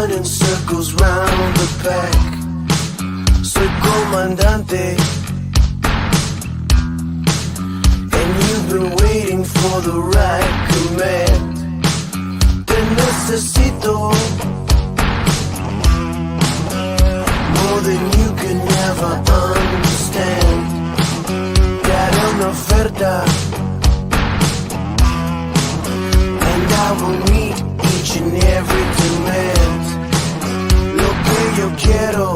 running circles round the back. Soy comandante, and you've been waiting for the right command. Te necesito more than you can ever understand. Te haré una oferta, and I will meet each and every demand. Lo que yo quiero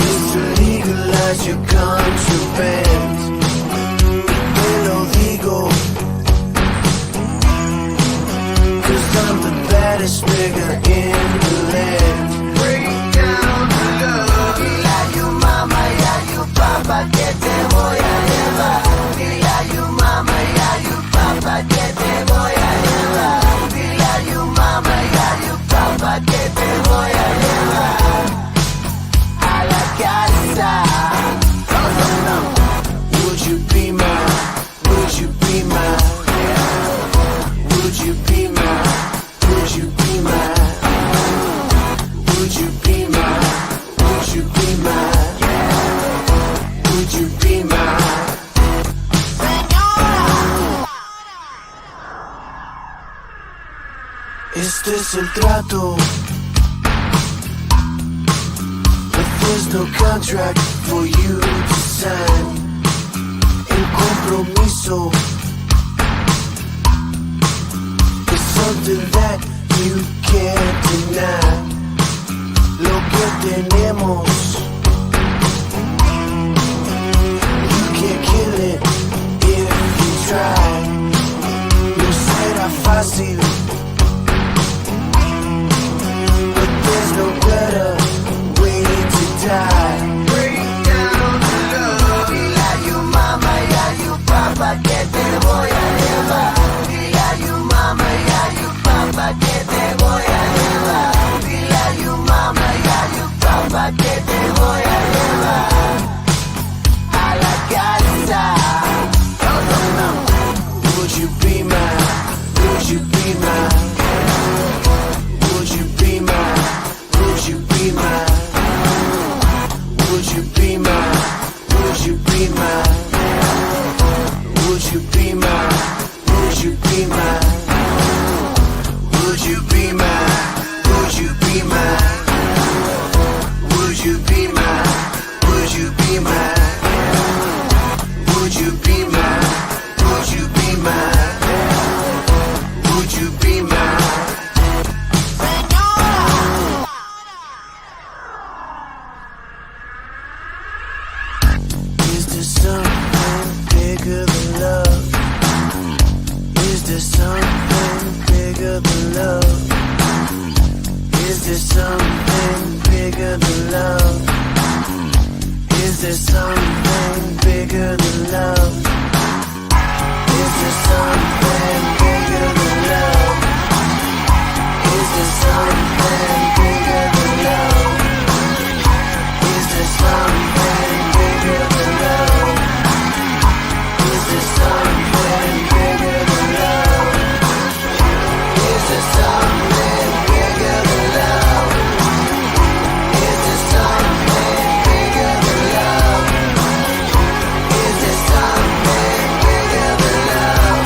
is to legalize your contraband. Te lo digo, 'cause I'm the baddest nigga in the land. Break down the love. Dile a you mama y a you papa que te voy a llevar. Dile a you mama y a you papa que te voy a llevar. Dile a you mama y a you papa que te voy a llevar a la casa. Would you be my? Would you be my? Would you be my? Would you be my? Would you be my? Would you be my? Would you be my? Este es el trato, but there's no contract for you to sign. El compromiso is something that you can't deny. Lo que tenemos, you can't kill it if you try. No será fácil, but there's no better way to die. Break down the love. Dile a you mama y a you papa que te voy a llevar. Dile a you mama y a you papa que te voy a llevar. Dile a you mama y a you papa que te voy a llevar a la casa. Would you be my? Would you be my? Would you be my? Would you be my? Would you be my? Would you be my? Would you be my? Would you be my? Would you be my? Would you be my? Would you be my? Would you be my? Would you be my? Would you be my? Would you be my? Is there something bigger than love? Is there something bigger than love? Is there something bigger than love? Is there something bigger than love? Is there something bigger than love? Is there something bigger than love? Is there something bigger than love? Is there something bigger than love? Is there something bigger than love? Is there something bigger than love? Is there something bigger than love?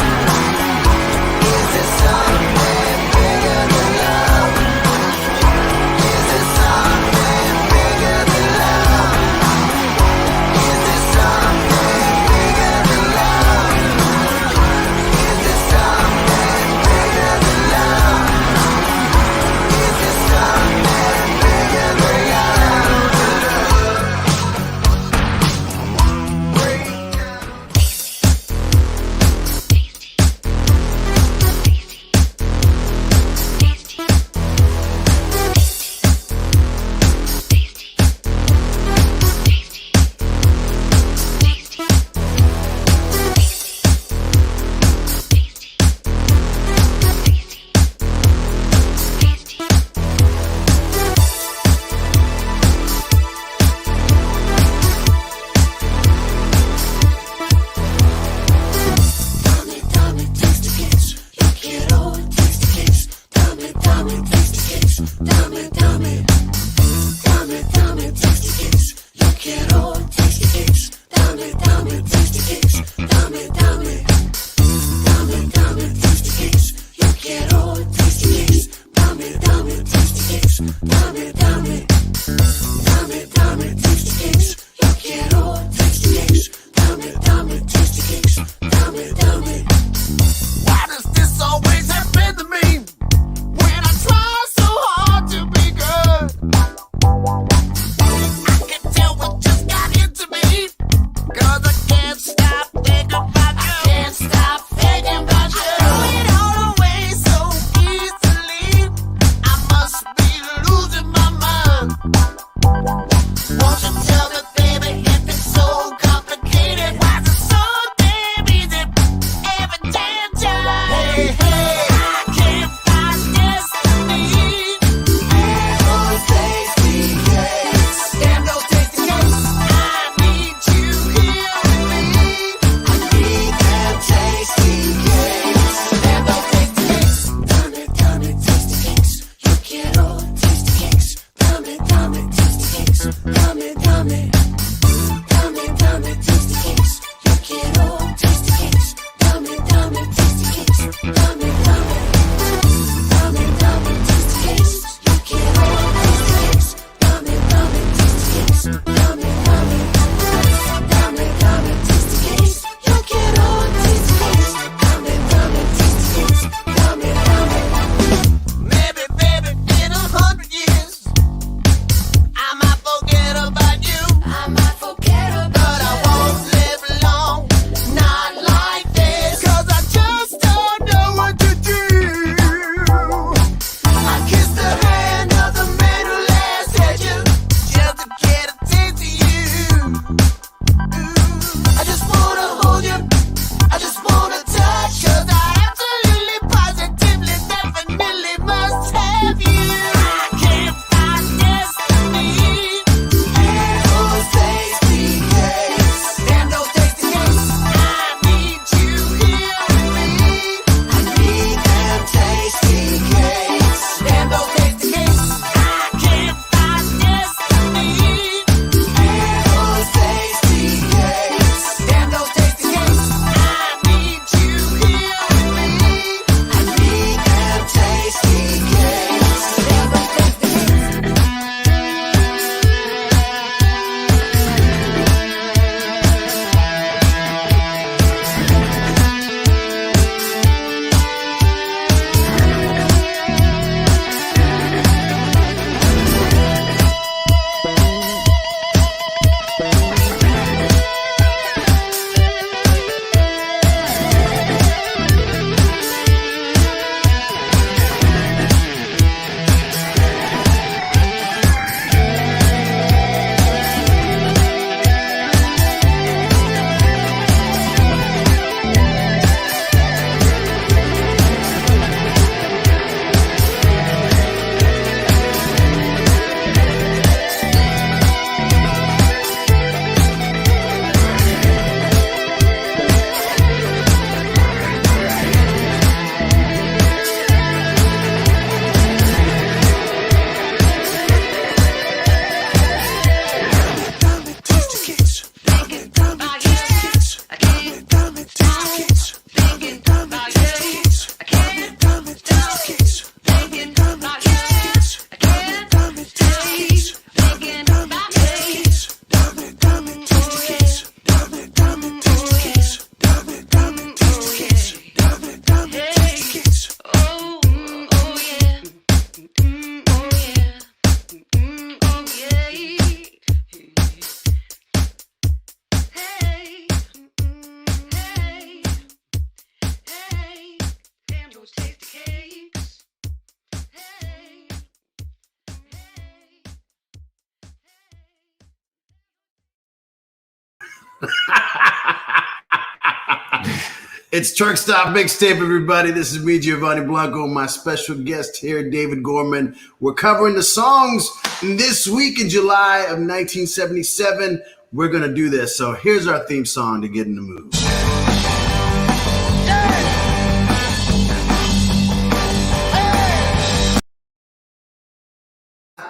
It's Truck Stop Mixtape, everybody. This is me, Giovanni Blanco, my special guest here, David Gorman. We're covering the songs this week in July of 1977. We're going to do this. So here's our theme song to get in the mood.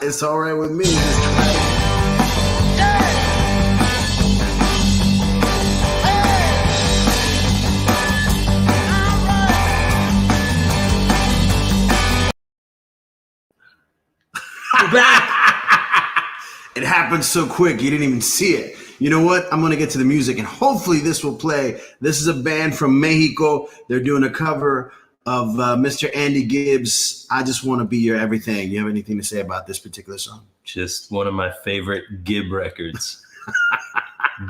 It's all right with me. Just try it. Back. It happened so quick you didn't even see it. You know what? I'm going to get to the music and hopefully this will play. This is a band from Mexico. They're doing a cover of Mr. Andy Gibbs' I Just Want to Be Your Everything. You have anything to say about this particular song? Just one of my favorite Gibb records.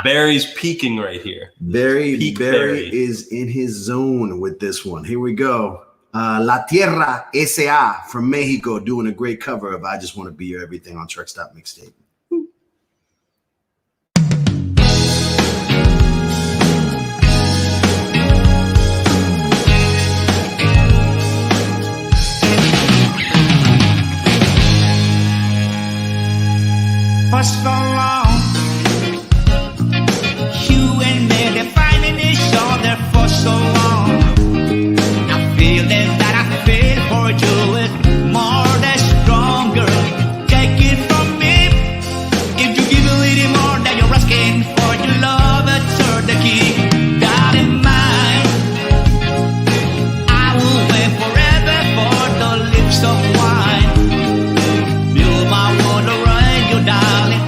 Barry's peaking right here. Barry is in his zone with this one. Here we go. La Tierra S.A. from Mexico doing a great cover of I Just Want to Be Your Everything on Truck Stop Mixtape. so long. You and me, they're finding each other for so long. I'm feeling that I feel for you is more than stronger. Take it from me. If you give a little more than you're asking for, your love, turn the key. Darling mine, I will wait forever for the lips of wine. You my wonder, right, you darling.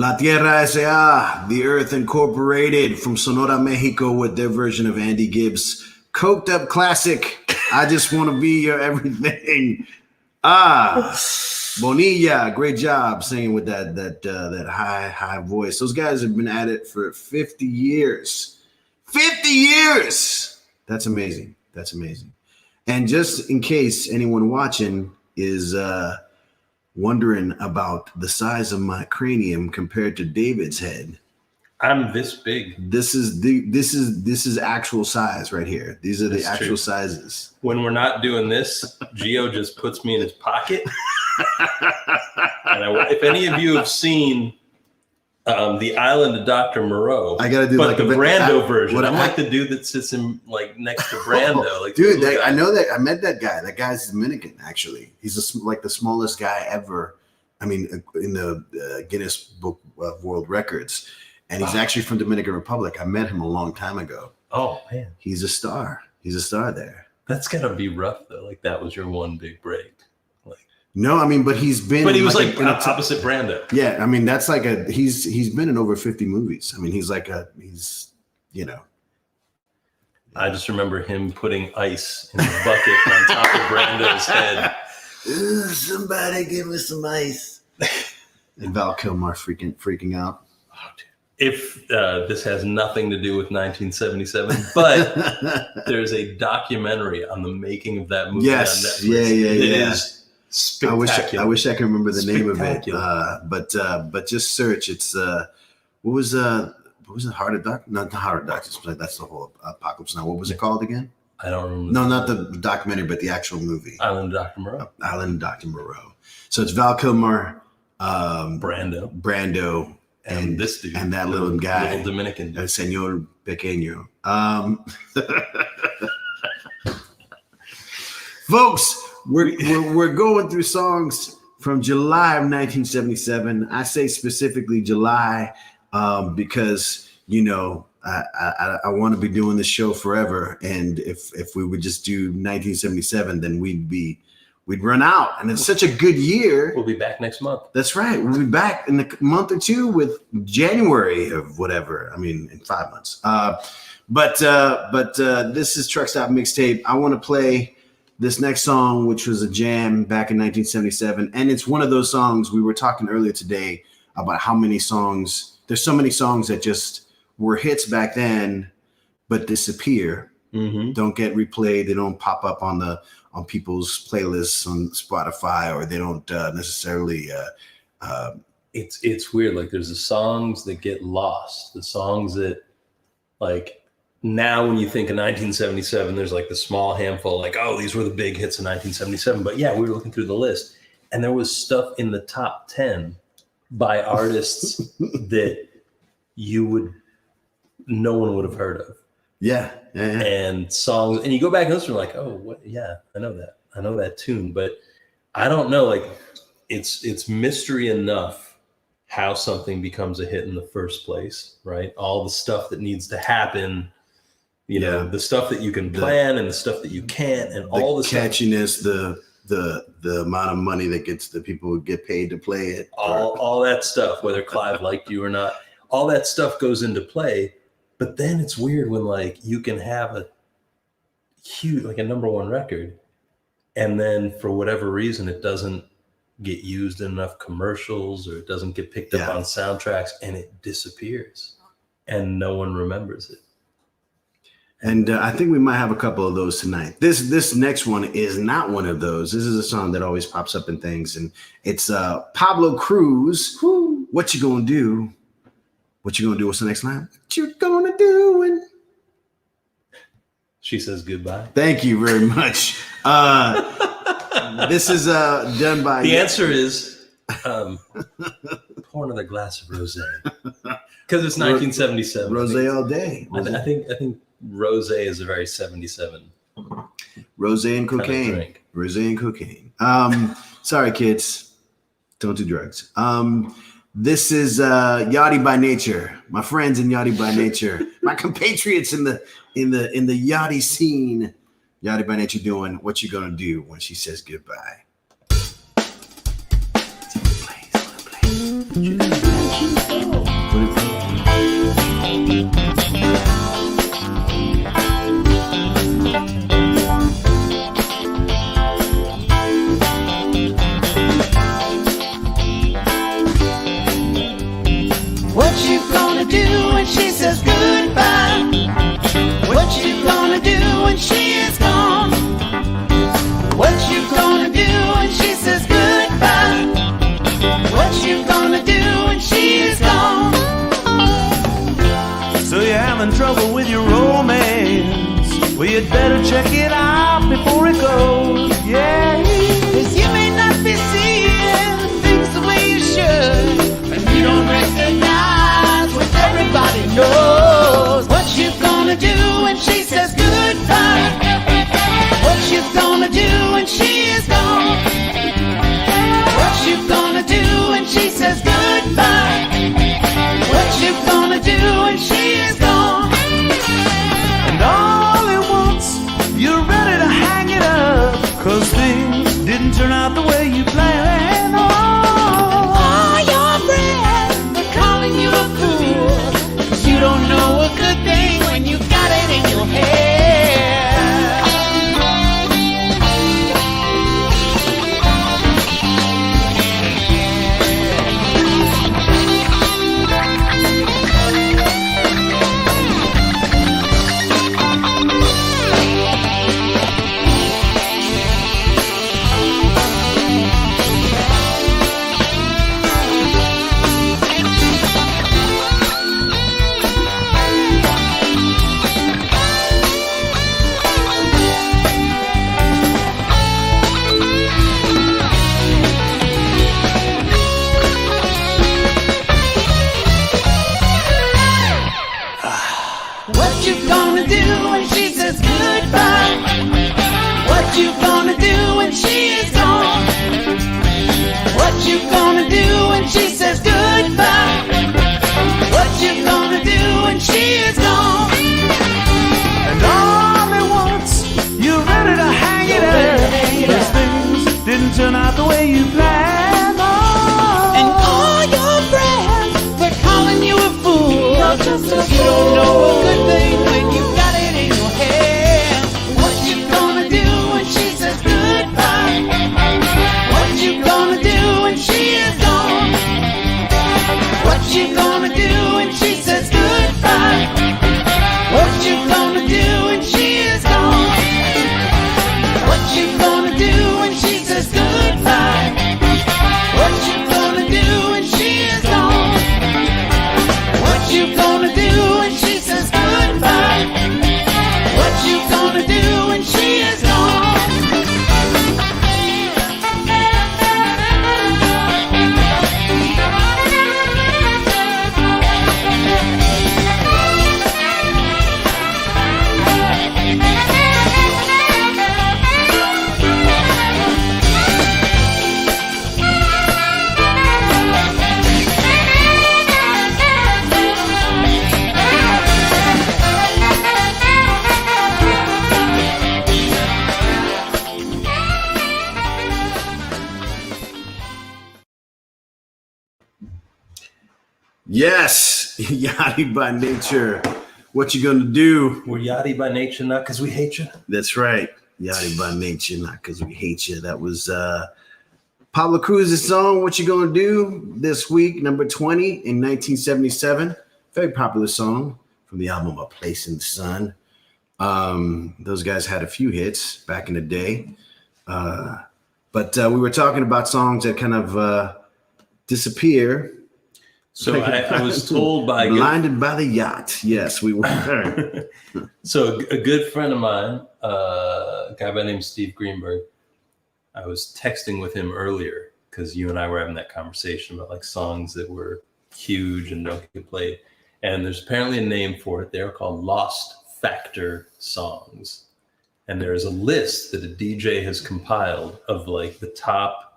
La Tierra S.A., The Earth Incorporated from Sonora, Mexico with their version of Andy Gibbs' coked up classic, I Just Want to Be Your Everything. Bonilla, great job singing with that high voice. Those guys have been at it for 50 years. 50 years! That's amazing. That's amazing. And just in case anyone watching is wondering about the size of my cranium compared to David's head, I'm this big. This is actual size right here. These are the actual sizes. When we're not doing this, Gio just puts me in his pocket. And if any of you have seen The Island of Dr. Moreau, I gotta do but like the a Brando version. I'm like the dude that sits in like next to Brando. Like, dude, I know that. I met that guy. That guy's Dominican, actually. He's like the smallest guy ever. I mean, in the Guinness Book of World Records. And he's actually from Dominican Republic. I met him a long time ago. Oh, man. He's a star. He's a star there. That's got to be rough, though. Like, that was your one big break. Like, no, I mean, but he's been. But he was like opposite Brando. Yeah, I mean, that's like he's been in over 50 movies. I mean, he's you know. I just remember him putting ice in the bucket on top of Brando's head. Ooh, somebody give me some ice. And Val Kilmer freaking out. Oh, dude. If this has nothing to do with 1977, but there's a documentary on the making of that movie on Netflix. Yeah. It is spectacular. I wish I could remember the name of it. But just search. It's what was it? Heart of Darkness? Not the Heart of Darkness. That's the whole Apocalypse Now. What was it called again? I don't remember. No, not the documentary, but the actual movie. Island of Dr. Moreau. Island of Dr. Moreau. So it's Val Kilmer, Brando. And this dude, and that little guy, little Dominican, Señor Pequeño. Folks, we're going through songs from July of 1977. I say specifically July because I want to be doing this show forever, and if we would just do 1977, then we'd run out, and it's such a good year. We'll be back next month. That's right. We'll be back in a month or two with January of whatever. I mean, in 5 months. But this is Truck Stop Mixtape. I want to play this next song, which was a jam back in 1977. And it's one of those songs we were talking earlier today about how many songs, there's so many songs that just were hits back then, but disappear. Mm-hmm. Don't get replayed. They don't pop up on people's playlists on Spotify, or they don't necessarily. It's weird. Like, there's the songs that get lost, the songs that, like, now when you think of 1977, there's like the small handful, like, oh, these were the big hits in 1977. But yeah, we were looking through the list, and there was stuff in the top 10 by artists that no one would have heard of. Yeah. And songs, and you go back and listen, like, oh, what? Yeah, I know that tune, but I don't know. Like, it's mystery enough how something becomes a hit in the first place, right? All the stuff that needs to happen, the stuff that you can plan and the stuff that you can't, and all the catchiness, the amount of money that gets the people who get paid to play it, all that stuff, whether Clive liked you or not, all that stuff goes into play. But then it's weird when, like, you can have a huge, like, a number one record, and then for whatever reason it doesn't get used in enough commercials, or it doesn't get picked up on soundtracks, and it disappears and no one remembers it. And I think we might have a couple of those tonight. This next one is not one of those. This is a song that always pops up in things, and it's Pablo Cruz. What you gonna do? What you gonna do? What's the next line? What you gonna do? And she says goodbye. Thank you very much. This is done by. The answer is pour another glass of rosé, because it's 1977. Rosé all day. I think rosé is a very 77. Rosé and cocaine. Kind of Rosé and cocaine. Sorry, kids, don't do drugs. This is Yachty by Nature. My friends in Yachty by Nature. My compatriots in the Yachty scene. Yachty by Nature doing What You Gonna Do When She Says Goodbye. When she What you gonna do when she says goodbye? What you gonna do when she is gone? What you gonna do when she says goodbye? What you gonna do when she is gone? So you're having trouble with your romance? Well, you'd better check it out before it goes. Yeah. 'Cause you may not be seeing things the way you should, and you don't recognize what everybody knows. What you gonna do when she says goodbye? What you gonna do when she is gone? What you gonna do when she says goodbye? What you gonna do when she is gone? And all at once, you're ready to hang it up, 'cause things didn't turn out the way you planned. All your friends are calling you a fool, 'cause you don't know a good thing when you got it in your head. What you gonna do when she says goodbye? What you gonna do when she is gone? What you gonna do when she says goodbye? What you gonna do when she is gone? And all at once, you're ready to hang it up, 'cause things didn't turn out the way you planned. And all your friends, they're calling you a fool, 'cause you don't know a good thing when you got it in your head. What you gonna do when she says goodbye? What you gonna do when she is gone? What you gonna do when she says goodbye? What you gonna do when she is gone? What you gonna do when she says goodbye? What you gonna do when she is gone? What you gonna do when she says goodbye? What you gonna do when she is gone? Yes, Yachty by Nature. What you gonna do? We're yachty by nature, not because we hate you. That's right. Yachty by Nature, not because we hate you. That was Pablo Cruz's song, What You Gonna Do, this week, number 20 in 1977. Very popular song from the album A Place in the Sun. Those guys had a few hits back in the day. But we were talking about songs that kind of disappear. So I was told by Blinded by the Yacht. Yes, we were. So a good friend of mine, a guy by the name of Steve Greenberg, I was texting with him earlier because you and I were having that conversation about like songs that were huge and don't get played. And there's apparently a name for it. They're called Lost Factor songs. And there's a list that a DJ has compiled of like the top.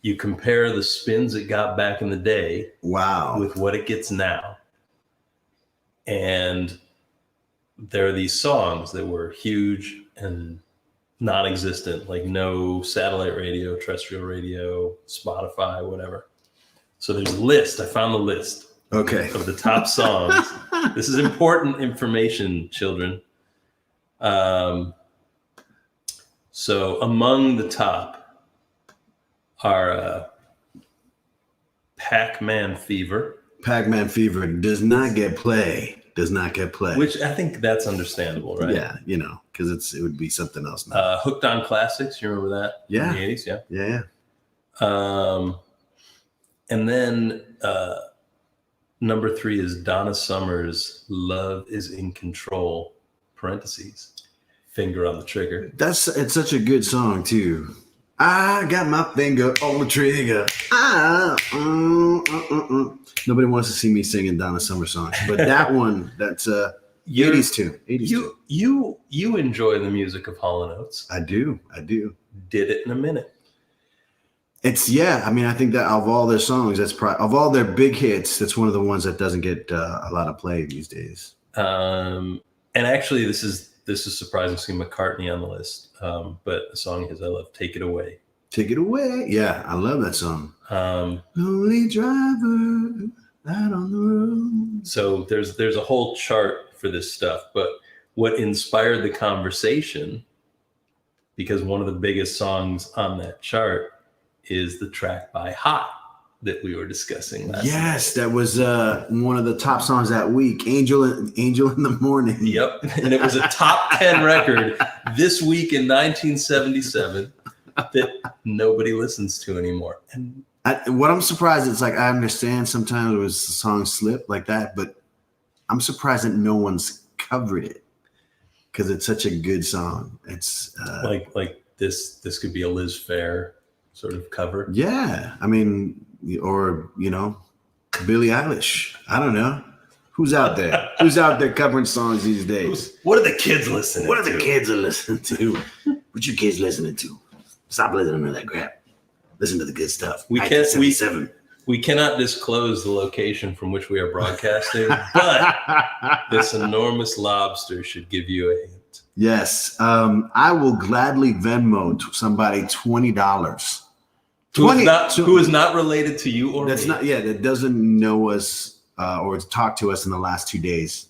You compare the spins it got back in the day, Wow, with what it gets now. And there are these songs that were huge and non-existent, like no satellite radio, terrestrial radio, Spotify, whatever. So there's a list. I found the list. Okay. Of the top songs. This is important information, children. So among the top are Pac-Man Fever, Pac-Man Fever does not get play. Does not get play. Which I think that's understandable, right? Yeah, because it would be something else now. Hooked on Classics, you remember that? Yeah. In the 80s, yeah. Yeah. And then number 3 is Donna Summer's Love is in Control, parentheses, finger on the trigger. It's such a good song too. I got my finger on the trigger. Nobody wants to see me singing Donna Summer songs, but that one, that's 80s too. 80s too. You enjoy the music of Hall & Oates. I do. Did It in a Minute. I think that of all their songs, that's probably of all their big hits, that's one of the ones that doesn't get a lot of play these days. And actually, this is surprising to see McCartney on the list. But a song is I love Take It Away. Take It Away. Yeah, I love that song. Lonely driver out on the road. So there's a whole chart for this stuff. But what inspired the conversation, because one of the biggest songs on that chart is the track by Hot that we were discussing last Yes, that was one of the top songs that week, Angel in the Morning. Yep. And it was a top 10 record this week in 1977 that nobody listens to anymore. And what I'm surprised, it's like, I understand sometimes it was songs slip like that, but I'm surprised that no one's covered it because it's such a good song. It's like this could be a Liz Phair sort of cover. Yeah. I mean, or, Billie Eilish. I don't know. Who's out there? Who's out there covering songs these days? What are the kids listening to? What are the kids listening to? What you kids listening to? Stop listening to that crap. Listen to the good stuff. We cannot disclose the location from which we are broadcasting, but this enormous lobster should give you a hint. Yes. I will gladly Venmo somebody $20. Who is not related to you or that's me. Not that doesn't know us or talked to us in the last 2 days.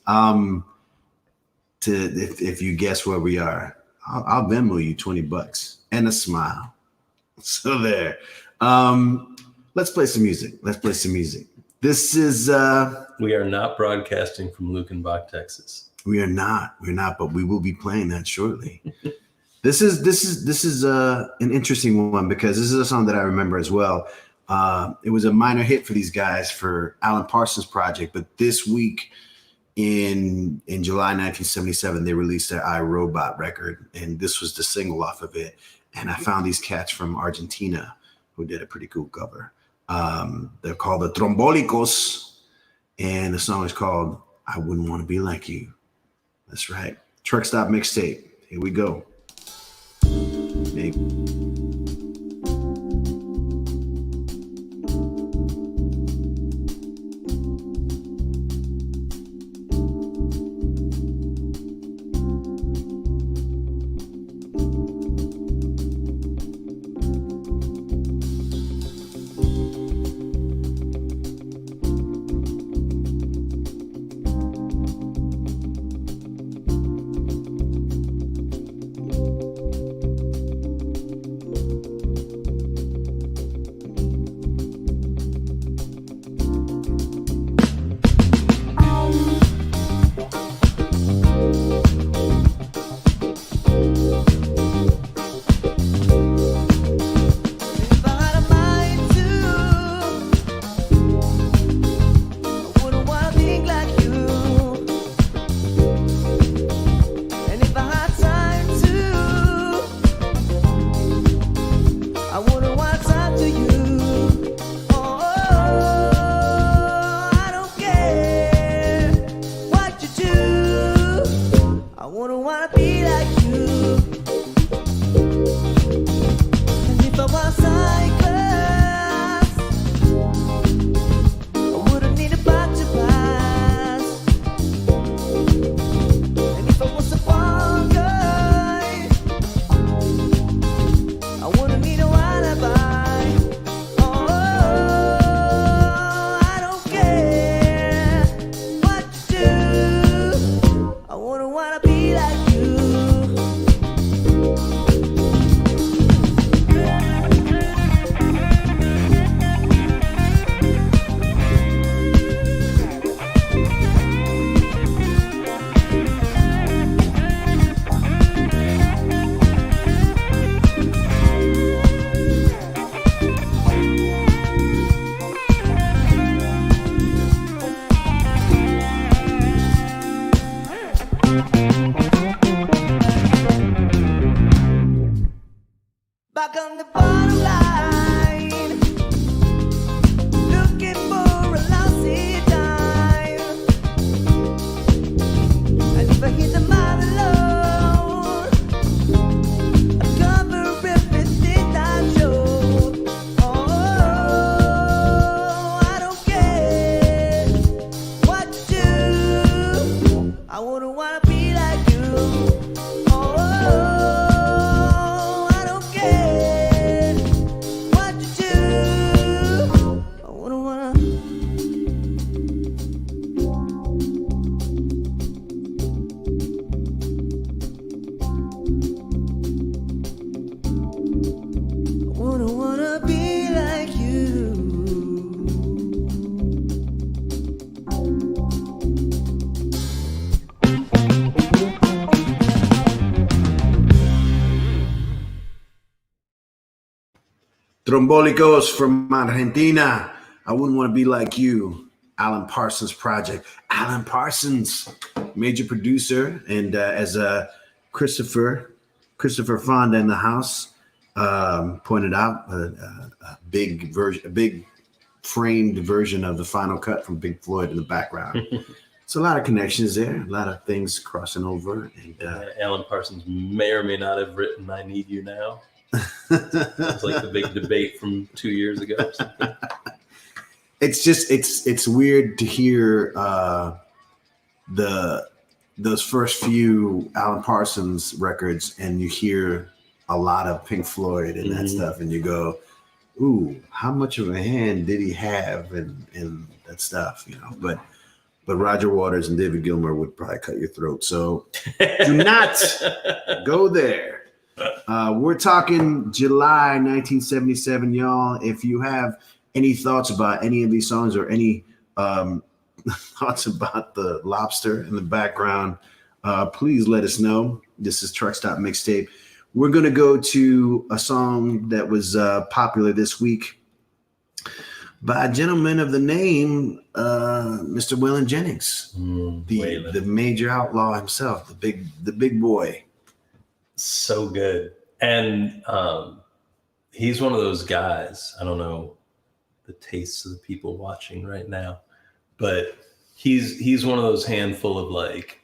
If you guess where we are, I'll Venmo you $20 and a smile. So there. Let's play some music. This is we are not broadcasting from Lukenbach, Texas. We're not, but we will be playing that shortly. This is an interesting one because this is a song that I remember as well. It was a minor hit for these guys for Alan Parsons Project, but this week in July 1977, they released their I, Robot record, and this was the single off of it. And I found these cats from Argentina who did a pretty cool cover. They're called the Trombolicos, and the song is called I Wouldn't Want to Be Like You. That's right. Truck Stop Mixtape. Here we go. Maybe. Trombolicos from Argentina. I wouldn't want to be like you. Alan Parsons Project. Alan Parsons, major producer, and as Christopher Fonda in the house pointed out, a big version, a big framed version of the final cut from Pink Floyd in the background. It's a lot of connections there, a lot of things crossing over. And Alan Parsons may or may not have written "I Need You Now." It's like the big debate from 2 years ago or something. It's just it's weird to hear those first few Alan Parsons records, and you hear a lot of Pink Floyd and that stuff, and you go, "Ooh, how much of a hand did he have in that stuff?" You know, but Roger Waters and David Gilmour would probably cut your throat. So do not go there. We're talking July 1977, y'all. If you have any thoughts about any of these songs or any thoughts about the lobster in the background, please let us know. This is Truck Stop Mixtape. We're going to go to a song that was popular this week by a gentleman of the name, Mr. Waylon Jennings, the major outlaw himself, the big boy. So good. And he's one of those guys, I don't know the tastes of the people watching right now, but he's one of those handful of like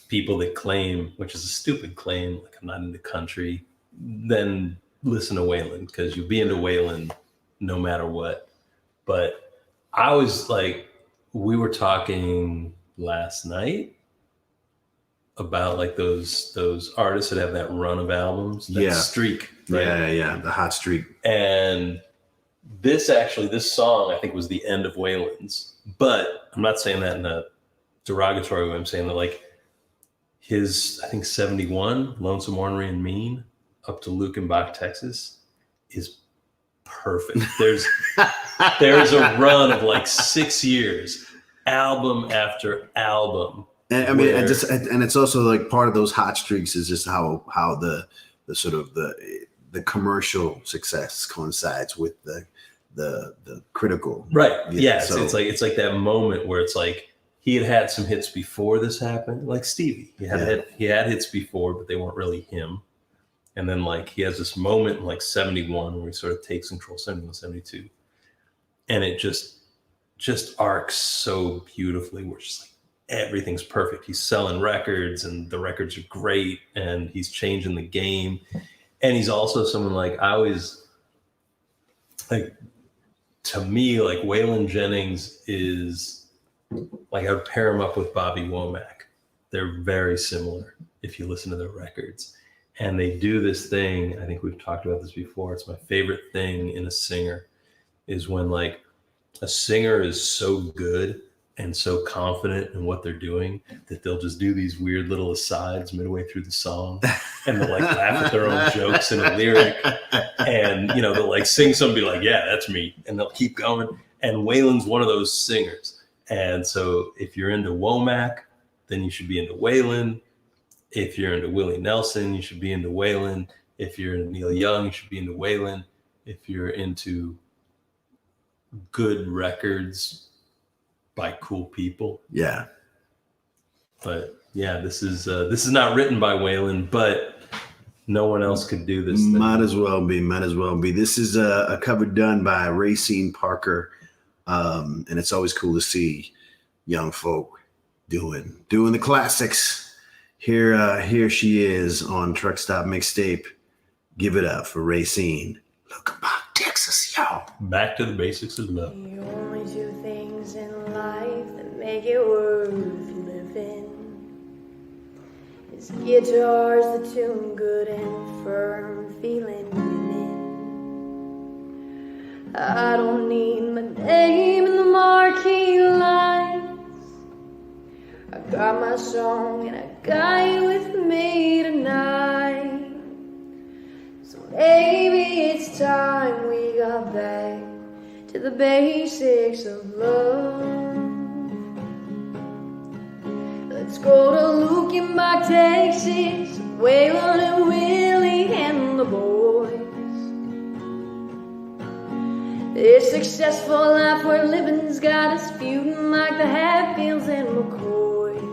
people that claim, which is a stupid claim, like I'm not into country, then listen to Waylon, because you'll be into Waylon no matter what. But I was like, we were talking last night about like those artists that have that run of albums, that streak, right? Yeah, the hot streak. And this song I think was the end of Waylon's, but I'm not saying that in a derogatory way. I'm saying that like his, I think 71, Lonesome Ornery and Mean, up to Lukenbach, Texas, is perfect. There's a run of like 6 years, album after album. And I mean, and it's also like part of those hot streaks is just how the sort of the commercial success coincides with the critical. Right. Yeah. So it's like that moment where it's like he had some hits before this happened, like Stevie. He had hits before, but they weren't really him. And then like he has this moment in like 71 where he sort of takes control, 71, 72. And it just arcs so beautifully. We're just like, everything's perfect. He's selling records and the records are great and he's changing the game. And he's also someone like, I always like, to me, like Waylon Jennings is like, I would pair him up with Bobby Womack. They're very similar if you listen to their records. And they do this thing, I think we've talked about this before, it's my favorite thing in a singer, is when like a singer is so good and so confident in what they're doing that they'll just do these weird little asides midway through the song, and they'll like laugh at their own jokes in a lyric, and you know, they'll like sing something, be like, yeah, that's me, and they'll keep going. And Waylon's one of those singers. And so if you're into Womack, then you should be into Waylon. If you're into Willie Nelson, you should be into Waylon. If you're into Neil Young, you should be into Waylon. If you're into good records by cool people. Yeah. But yeah, this is not written by Waylon, but no one else could do this thing. Might as well be. This is a cover done by Racine Parker. And it's always cool to see young folk doing the classics. Here she is on Truck Stop Mixtape. Give it up for Racine. Look about Texas, y'all. Back to the basics of love. The only two things in life that make it worth living is guitars that tune good and firm, feeling winning. I don't need my name in the marquee lights. I got my song and I got you with me tonight. So maybe it's time we got back to the basics of love. Let's go to Lukenbach, Texas, Waylon and Willie and the boys. This successful life we're living's got us feuding like the Hatfields and McCoys.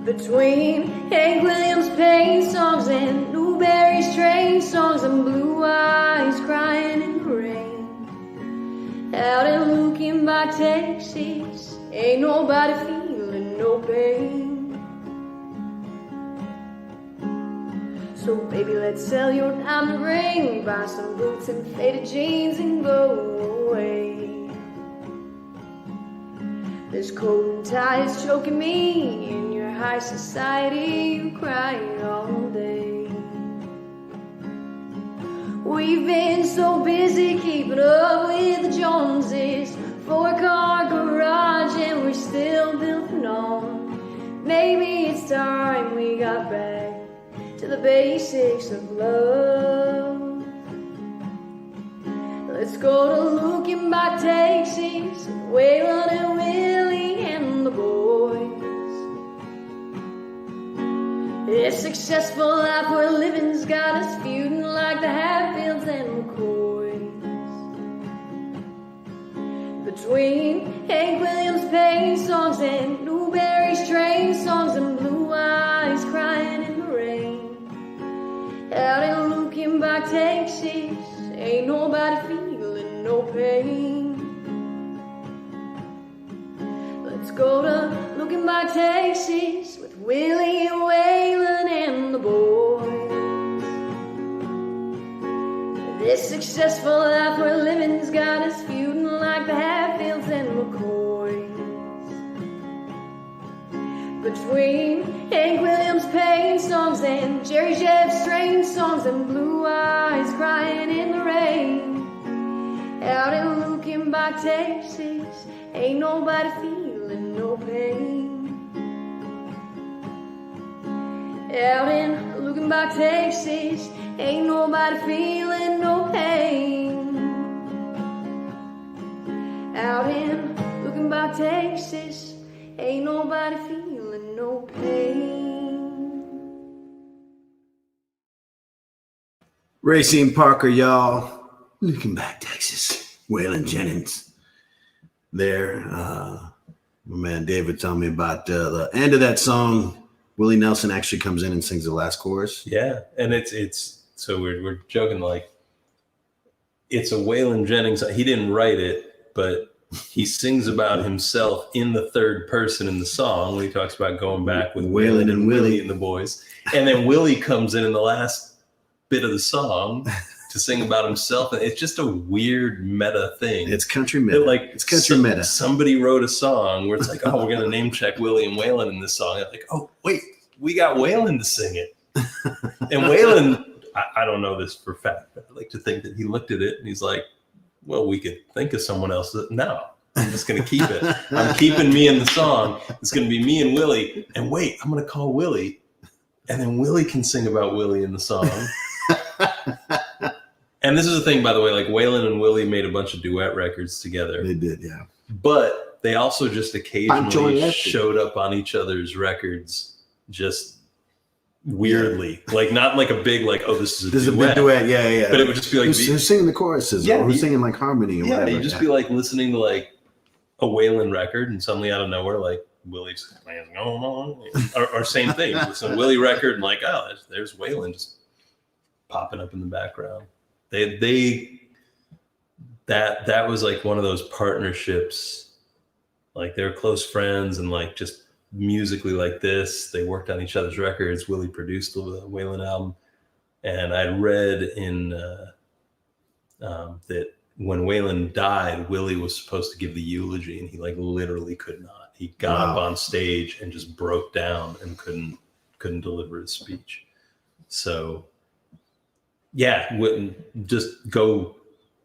Between Hank Williams Payne songs and Newberry's train songs and Blue Eyes crying in the rain. Out in looking by Texas, ain't nobody feeling no pain. So baby, let's sell your diamond ring, buy some boots and faded jeans and go away. This coat and tie is choking me, in your high society you cry all day. We've been so busy keeping up with the Joneses, 4-car garage and we're still building on. Maybe it's time we got back to the basics of love. Let's go to looking by Texas, Waylon and Willie and the boys. This successful life we're living's got us feuding like the Hatfields and McCoys. Between Hank Williams Payne songs and Newberry's train songs and Blue Eyes crying in the rain. Out in looking by Texas, ain't nobody feeling no pain. Let's go to looking by Texas with Willie and Waylon and the boys. This successful life we're living's got us feuding like the Hatfields and McCoys. Between Hank Williams Payne songs and Jerry Jeff's train songs and Blue Eyes crying in the rain. Out in looking by Texas, ain't nobody feeling no pain. Out in looking by Texas, ain't nobody feeling no pain. Out in looking by Texas, ain't nobody feeling no pain. Racine Parker, y'all. Looking back, Texas. Waylon Jennings. There. My man David told me about the end of that song. Willie Nelson actually comes in and sings the last chorus. Yeah, and it's so we're joking like it's a Waylon Jennings. He didn't write it, but he sings about himself in the third person in the song when he talks about going back with Waylon and Willie and the boys. And then Willie comes in the last bit of the song to sing about himself. And it's just a weird meta thing. It's country meta. It's country meta. Somebody wrote a song where it's like, oh, we're going to name check Willie and Waylon in this song. And like, oh, wait, we got Waylon to sing it. And Waylon, I don't know this for a fact, but I like to think that he looked at it and he's like, well, we could think of someone else. No, I'm just going to keep it. I'm keeping me in the song. It's going to be me and Willie. And wait, I'm going to call Willie. And then Willie can sing about Willie in the song. And this is the thing, by the way, like Waylon and Willie made a bunch of duet records together. They did, yeah. But they also just occasionally showed up on each other's records just weirdly. Yeah. Like not like a big, like, oh, this is a big duet. Yeah. But it would just be like who's singing the choruses or who's singing like harmony or whatever. Yeah, you'd just be like listening to like a Waylon record and suddenly out of nowhere, like Willie's going on. Or same thing. Listen to Willie record and like, oh, there's Waylon just popping up in the background. That was like one of those partnerships, like they're close friends and like just musically like this. They worked on each other's records. Willie produced the Waylon album, and I read in that when Waylon died, Willie was supposed to give the eulogy, and he like literally could not. He got up on stage and just broke down and couldn't deliver his speech. So. Yeah, wouldn't just go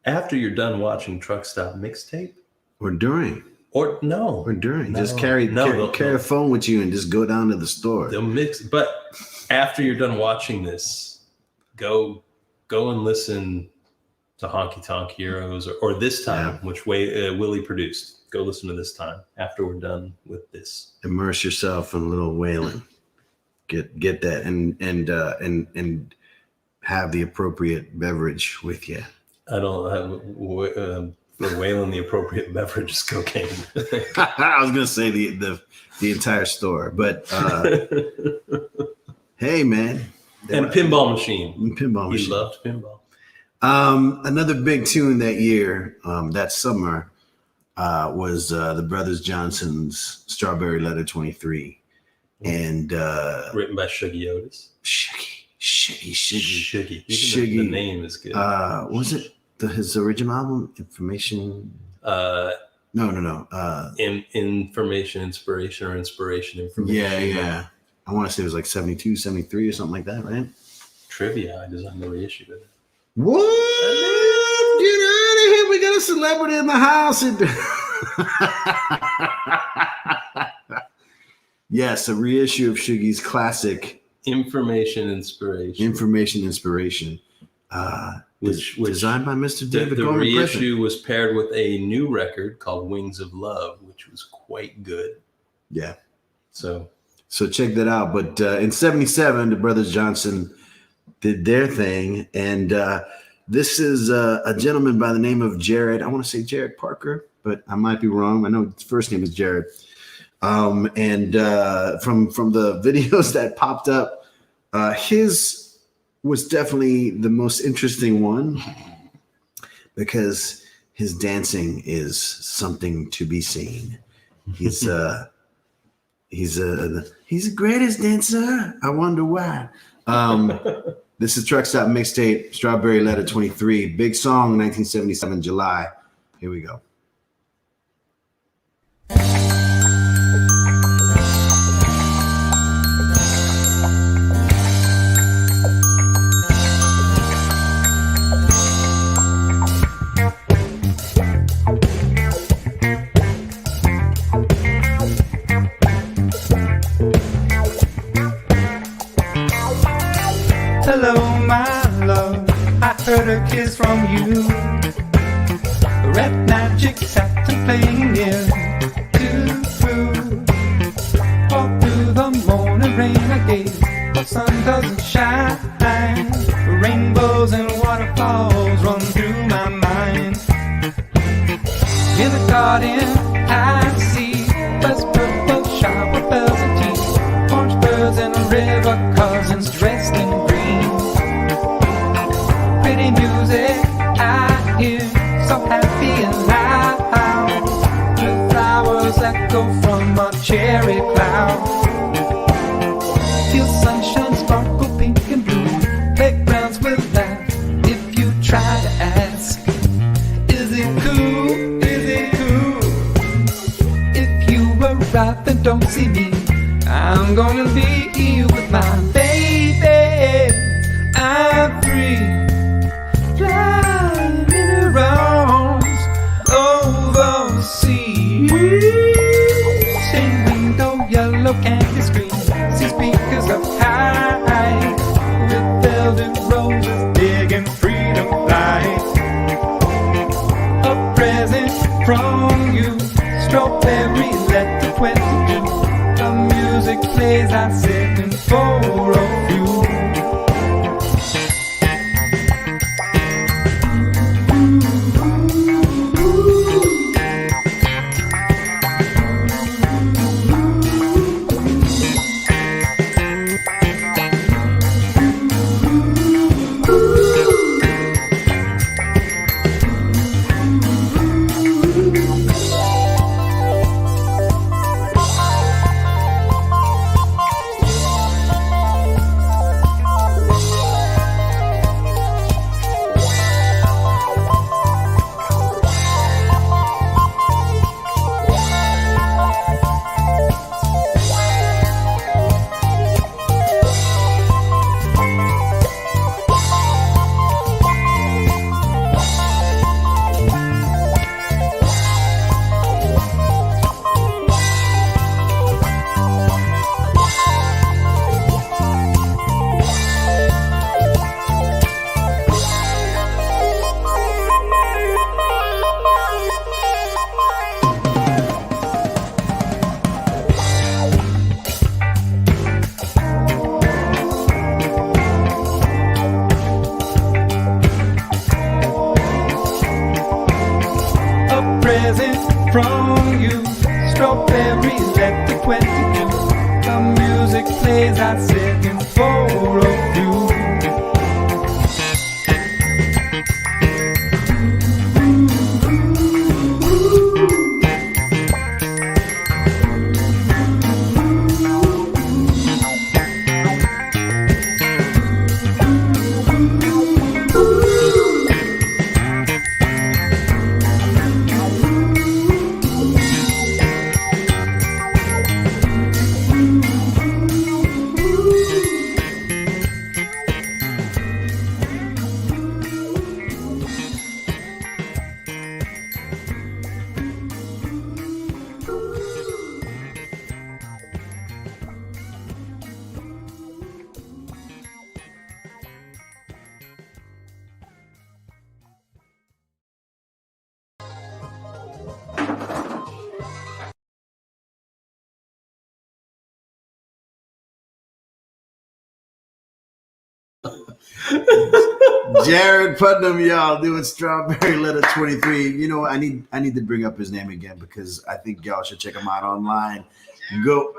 after you're done watching Truck Stop Mixtape or during or no or during. Just carry a phone with you and just go down to the store. They'll mix, but after you're done watching this, go and listen to Honky Tonk Heroes or this time, which Willie produced. Go listen to this time after we're done with this. Immerse yourself in a little Waylon. Get that and have the appropriate beverage with you. I don't have for whaling the appropriate beverage is cocaine. I was gonna say the entire store, but hey, man, and a pinball machine. Pinball machine. He loved pinball. Another big tune that year, that summer, was the Brothers Johnson's "Strawberry Letter 23," and written by Shuggy Otis. Shuggy. The name is good. Was it his original album, Information? No. Information, Inspiration, or Inspiration, Information. Yeah. I want to say it was like 72, 73 or something like that, right? Trivia. I designed the reissue of it. What? Get out of here. We got a celebrity in the house. Yes, a reissue of Shuggy's classic Information, Inspiration. Which designed by Mr. David the Gorman. reissue was paired with a new record called Wings of Love, which was quite good. Yeah. So check that out. But in 77, the Brothers Johnson did their thing. And this is a gentleman by the name of Jared. I want to say Jared Parker, but I might be wrong. I know his first name is Jared. And from the videos that popped up, his was definitely the most interesting one because his dancing is something to be seen. He's the greatest dancer. I wonder why. This is Stop Mixtape, Strawberry Letter 23. Big song, 1977, July. Here we go. Hello, my love, I heard a kiss from you. Red magic satin playing near to all through the morning rain again. The sun doesn't shine. Rainbows and waterfalls run through my mind. In the garden I see first purple shower bells and tea, orange birds and river cousins dressed in green. Pretty music I hear, so happy and loud. The flowers echo from a cherry cloud. Feel sunshine sparkle pink and blue. Playgrounds will laugh if you try to ask, is it cool? Is it cool? If you arrive and don't see me, I'm gonna leave you with my baby. I'm free, flying in her arms over the sea. Stained window, yellow candy screen, see speakers up high with velvet roses, big and freedom light. A present from you, strawberry letter 22. The music plays, I sit in for a few. present from you. Strawberries at the 22. The music plays, I sing for of you. Jared Putnam, y'all, doing Strawberry Letter 23. You know, I need to bring up his name again because I think y'all should check him out online. Go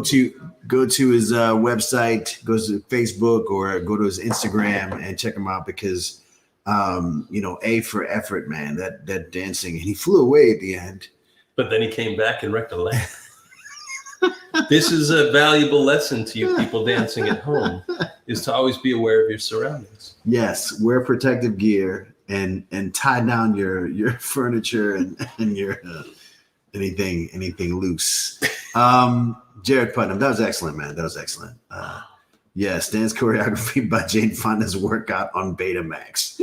to his website, go to Facebook, or go to his Instagram and check him out because A for effort, man. That dancing, and he flew away at the end. But then he came back and wrecked a leg. This is a valuable lesson to you people dancing at home, is to always be aware of your surroundings. Yes, wear protective gear and tie down your furniture and your anything loose. Jared Putnam, that was excellent, man. That was excellent. Yes, dance choreography by Jane Fonda's workout on Betamax.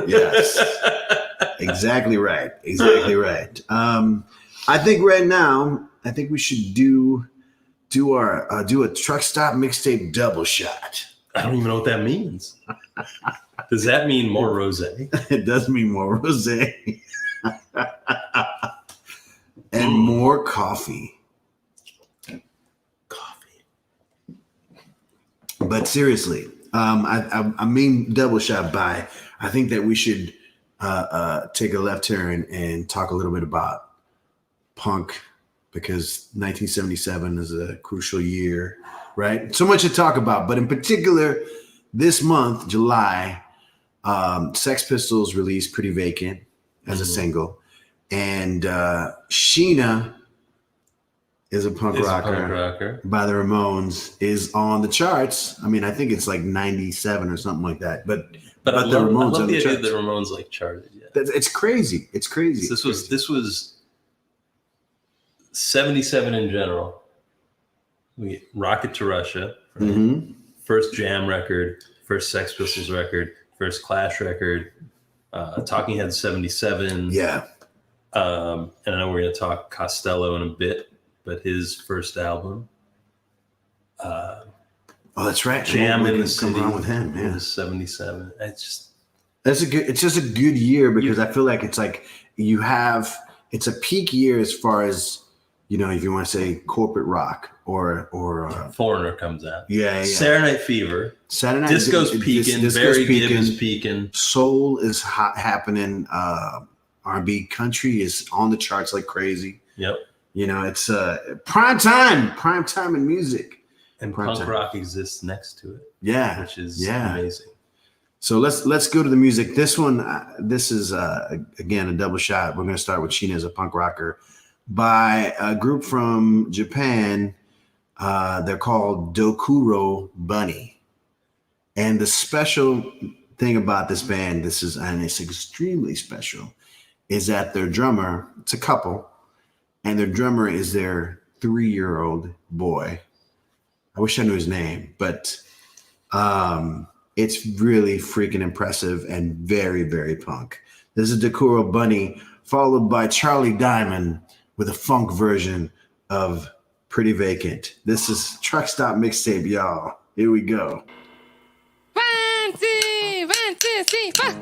Yes, exactly right. Exactly right. I think right now, we should do a truck stop mixtape double shot. I don't even know what that means. Does that mean more rosé? It does mean more rosé. And more coffee. But seriously, I mean double shot by. I think that we should take a left turn and talk a little bit about punk, because 1977 is a crucial year, right? So much to talk about, but in particular, this month, July, Sex Pistols released Pretty Vacant as a single, and Sheena is a punk rocker by the Ramones is on the charts. I mean, I think it's like 97 or something like that, but the Ramones, I love the idea that the Ramones like charted. Yeah. It's crazy. It's crazy. This was 77 in general. We Rocket to Russia, right? Mm-hmm. First Jam record, first Sex Pistols record, first Clash record, Talking Heads 77. Yeah. And I know we're going to talk Costello in a bit, but his first album. Oh, that's right. Jam in the City with him. Yeah. 77. It's just a good year because I feel like it's like it's a peak year as far as, if you want to say corporate rock or Foreigner comes out. Yeah. Saturday Night Fever. Saturday Night Disco's peaking. Barry Gibb is peaking. Soul is happening. R&B country is on the charts like crazy. Yep. It's prime time in music. And punk rock exists next to it. Yeah. Which is amazing. So let's go to the music. This one, this is again a double shot. We're going to start with Sheena as a punk rocker by a group from Japan. They're called Dokuro Bunny. And the special thing about this band, and it's extremely special, is that their drummer, it's a couple, and their drummer is their 3-year-old boy. I wish I knew his name, but it's really freaking impressive and very, very punk. This is Dokuro Bunny, followed by Charlie Diamond with a funk version of Pretty Vacant. This is Truck Stop Mixtape, y'all. Here we go. 1, 2, 1, 2, 3, 4.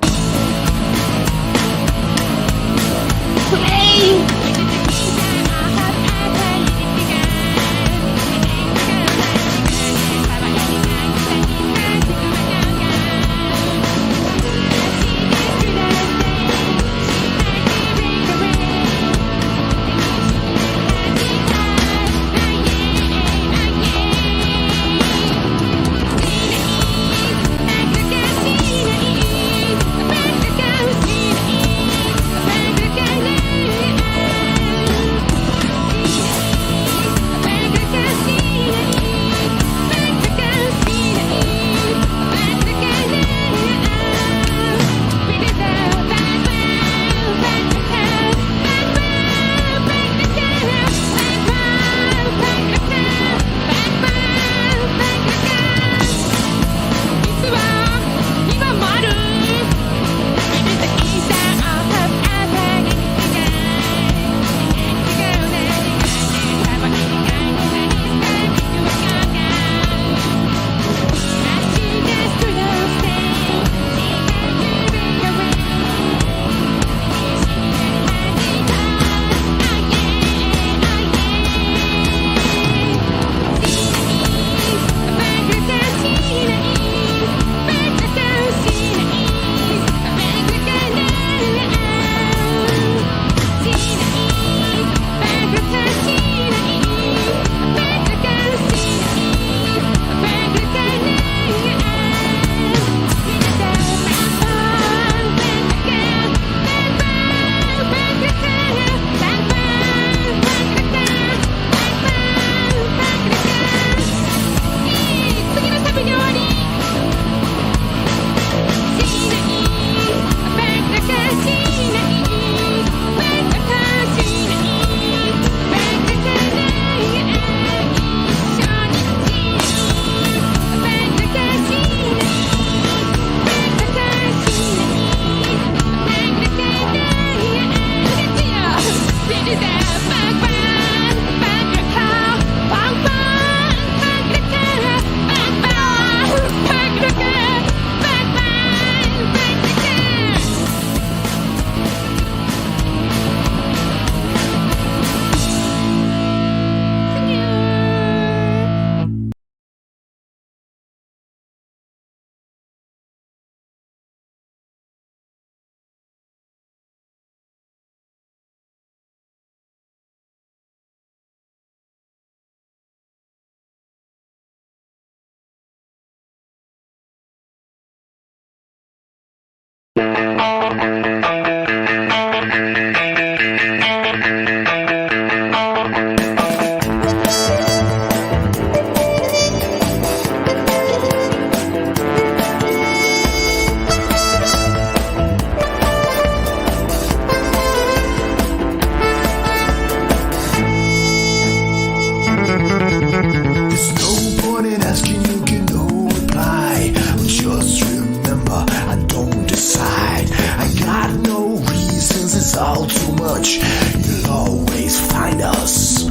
it's all too much. You'll always find us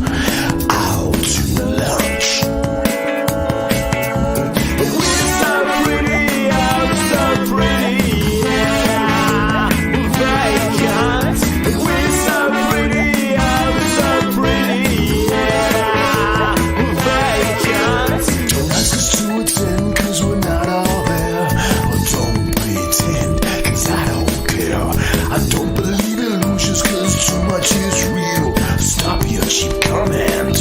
out to lunch. We're so pretty, oh so pretty, yeah. Vacant. We're so pretty, oh so pretty, yeah. Vacant. Don't ask us to attend, cause we're not all there. Or don't pretend, cause I don't care. I don't believe illusions, cause too much is real. Stop your cheap comment,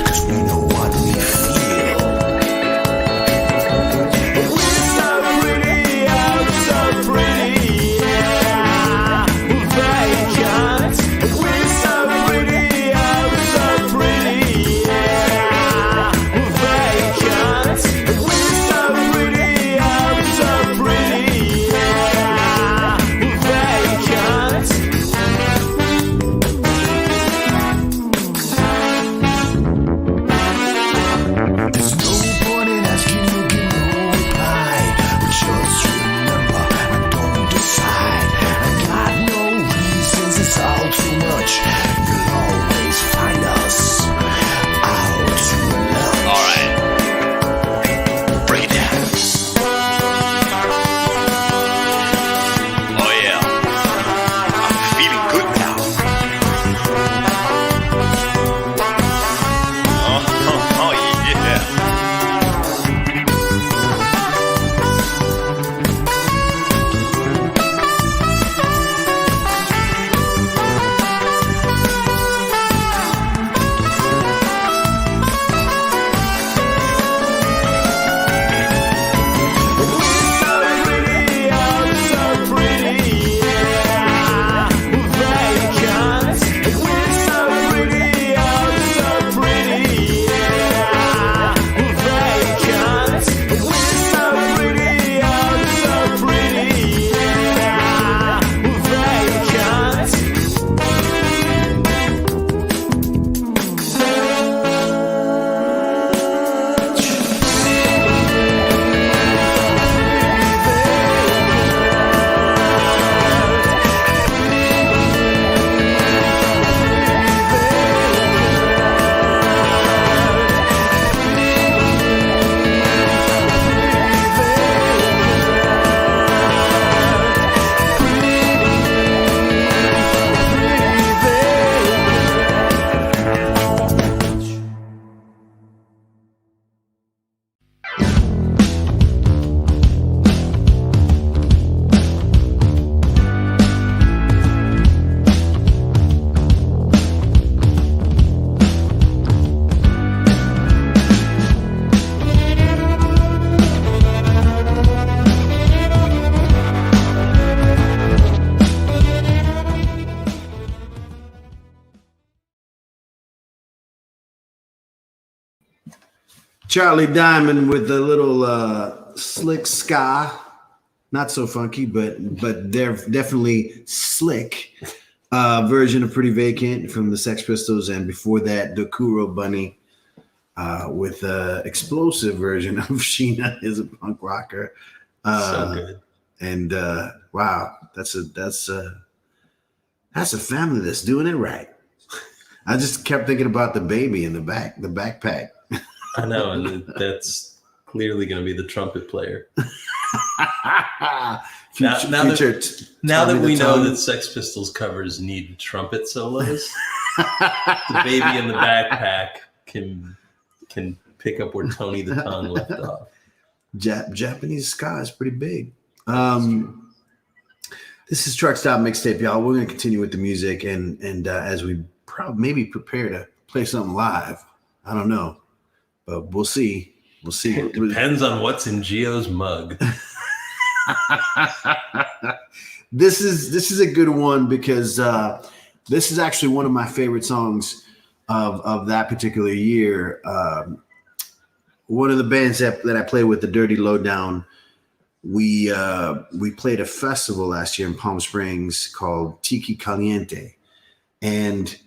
cause we know what we feel. We're so pretty, oh so pretty, yeah. Vacant. We're so pretty, oh so pretty, yeah. Vacant. We're so pretty, oh so pretty, yeah. Vacant. There's no point in asking, you get no reply. But just remember, I don't decide. I got no reasons, it's all too much. You'll always find us out to lunch. Alright. Break it down. Oh yeah. I'm feeling good now. Oh yeah. Charlie Diamond with a little slick ska, not so funky, but they're definitely slick version of Pretty Vacant from the Sex Pistols, and before that, the Kuro Bunny with an explosive version of Sheena is a punk rocker. So good. And wow, that's a family that's doing it right. I just kept thinking about the baby in the backpack. I know, and that's clearly going to be the trumpet player. Now that we know that Sex Pistols covers need trumpet solos, the baby in the backpack can pick up where Tony the Tongue left off. Japanese ska is pretty big. This is Truck Stop Mixtape, y'all. We're going to continue with the music, and as we maybe prepare to play something live. I don't know. But we'll see. It depends on what's in Gio's mug. This is a good one because this is actually one of my favorite songs of that particular year. One of the bands that I play with, the Dirty Lowdown, we played a festival last year in Palm Springs called Tiki Caliente, and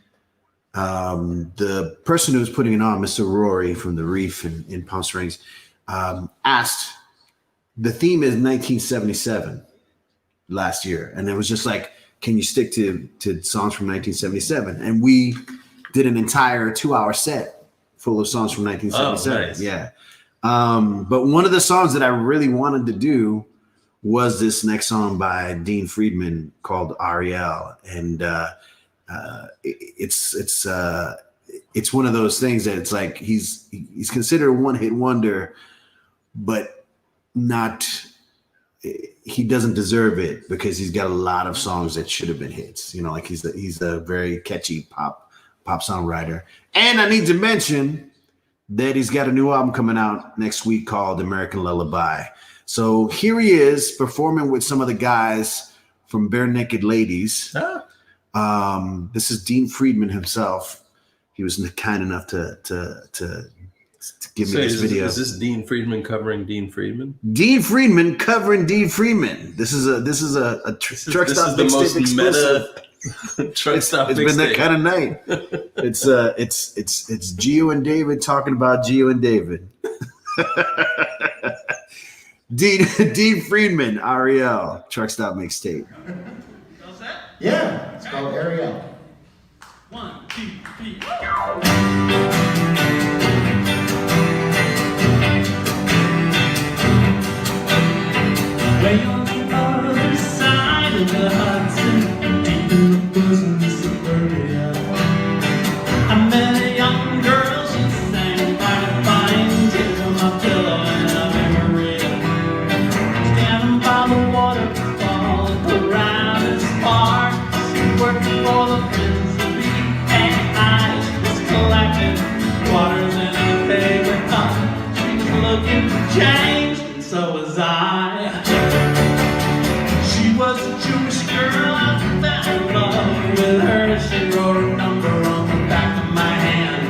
the person who was putting it on, Mr. Rory from the Reef in Palm Springs, asked, the theme is 1977 last year. And it was just like, can you stick to songs from 1977? And we did an entire 2-hour set full of songs from 1977. Oh, nice. Yeah. But one of the songs that I really wanted to do was this next song by Dean Friedman called Ariel. And it's one of those things that it's like he's considered a one-hit wonder, but not, he doesn't deserve it because he's got a lot of songs that should have been hits. You know, like he's a very catchy pop songwriter. And I need to mention that he's got a new album coming out next week called American Lullaby. So here he is performing with some of the guys from Bare Naked Ladies. This is Dean Friedman himself. He was kind enough to give me this video. Is this Dean Friedman covering Dean Friedman? Dean Friedman covering Dean Friedman. This is a Truck Stop Mixtape exclusive. Truck Stop It's been that kind of night. It's Gio and David talking about Gio and David. Dean Friedman, Ariel, Truck Stop Mixtape. Yeah, it's called Ariel. 1, 2, 3. Way on the other side of the Hudson, deep in the bosom of suburbia, I met a young girl. She sang fine tears on my pillow and a memory. Standing by the waterfall at the Rabbit's Park, she worked for the Mississippi and ice was collecting waters in a paper cup. She was looking for change, and so was I. She was a Jewish girl, I fell in love with her. She wrote a number on the back of my hand.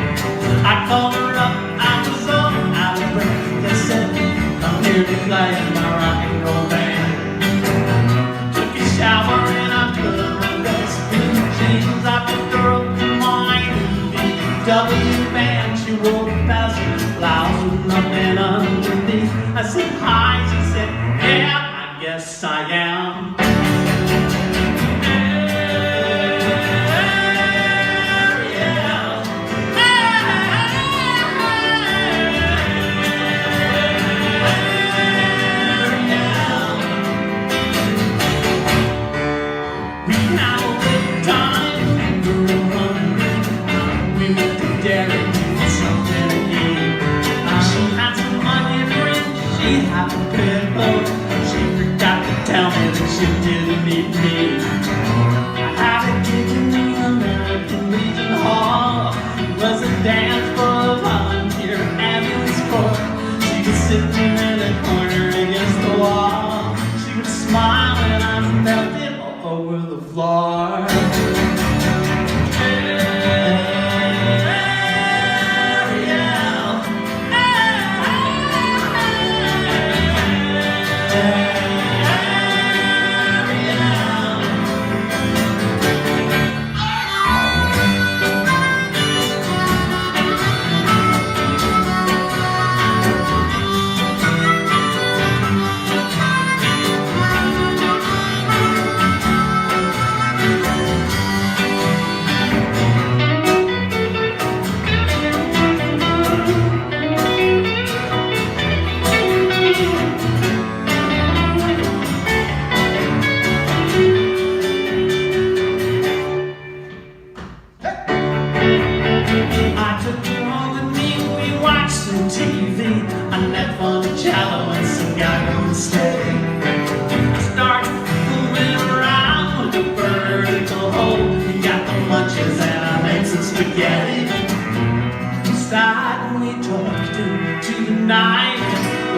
I called her up, I was all out of breath. They said, come here to play in my rock and roll band. Took a shower and I put on my best blue jeans. I picked her up in my VW van. She wore a passenger blouse with nothing underneath. I said hi, she said, yeah, I guess I am. Tell me that she didn't need me. I had a gig in the American Legion Hall. It was a dance for a volunteer ambulance corps. She was sitting in a corner against the wall. She would smile and I melted all over the floor.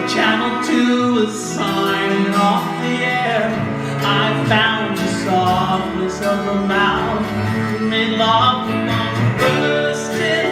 Channel 2 is signing off the air. I found the softness of her mouth, made love among the roasted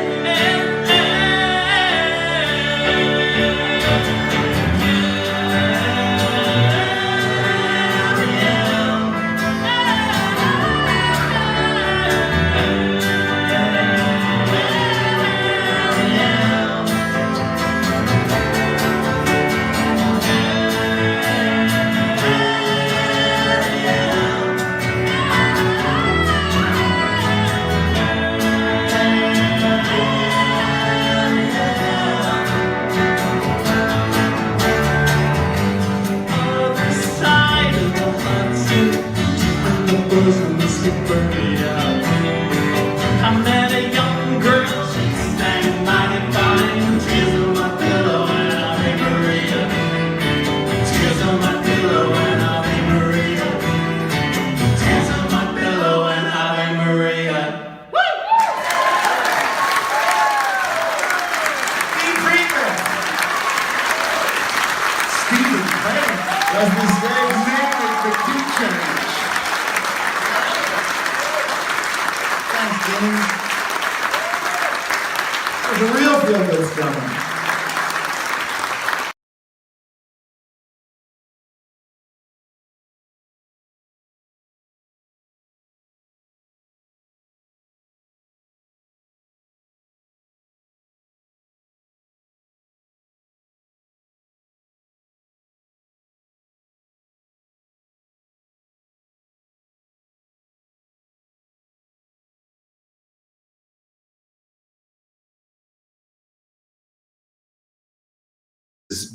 The real feel good's coming.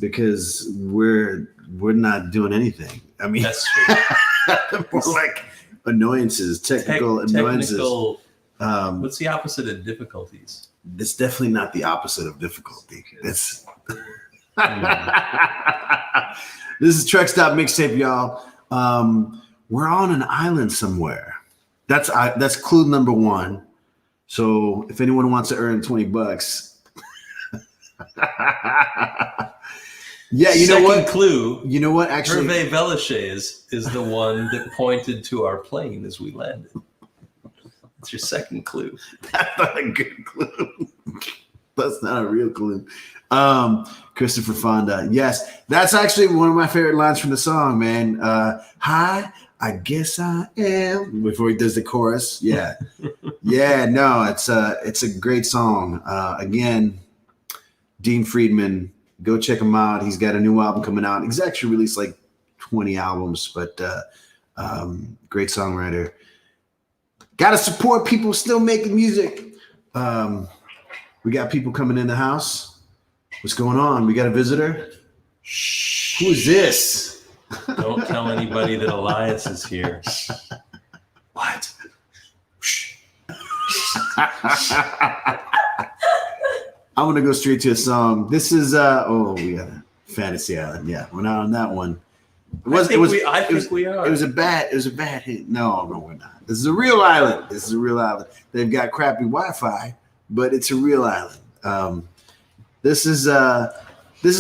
Because we're not doing anything. I mean, That's true. more like annoyances, technical annoyances. What's the opposite of difficulties? It's definitely not the opposite of difficulty. It's this is Stop Mixtape, y'all. We're on an island somewhere. That's clue number one. So if anyone wants to earn $20. Yeah, you know what? Clue. You know what? Actually, Hervé Velaches is the one that pointed to our plane as we landed. It's your second clue. That's not a good clue. That's not a real clue. Christopher Fonda. Yes, that's actually one of my favorite lines from the song, man. Hi, I guess I am. Before he does the chorus. Yeah. Yeah, no, it's a great song. Again, Dean Friedman. Go check him out. He's got a new album coming out. He's actually released like 20 albums, but great songwriter. Got to support people still making music. We got people coming in the house. What's going on? We got a visitor. Shh. Who is this? Don't tell anybody that Elias is here. What? I'm gonna go straight to a song. This is we got a Fantasy Island. Yeah, we're not on that one. I think we are. It was a bad hit. No, we're not. This is a real island. They've got crappy Wi-Fi, but it's a real island. This is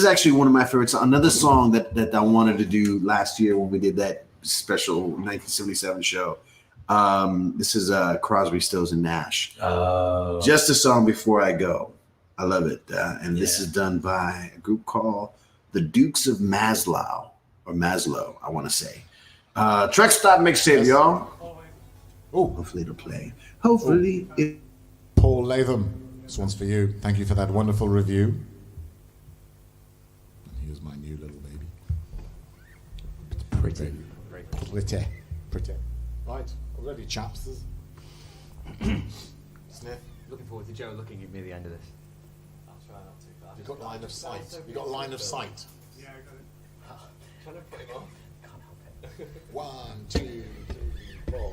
actually one of my favorites. Another song that I wanted to do last year when we did that special 1977 show. This is Crosby, Stills, and Nash. Just a song before I go. I love it. And this is done by a group called the Dukes of Maslow, or Maslow, I want to say. Stop Mixtape, y'all. Oh, hopefully it'll play. Hopefully it. Paul Latham, this one's for you. Thank you for that wonderful review. And here's my new little baby. It's pretty. Pretty. Right, already chaps. Sniff. Looking forward to Joe looking at me at the end of this. I'll try not to. You've got line of sight. You've got line of sight. Yeah, I got it. Trying to put him on. Can't help it. 1, 2, 3, 4.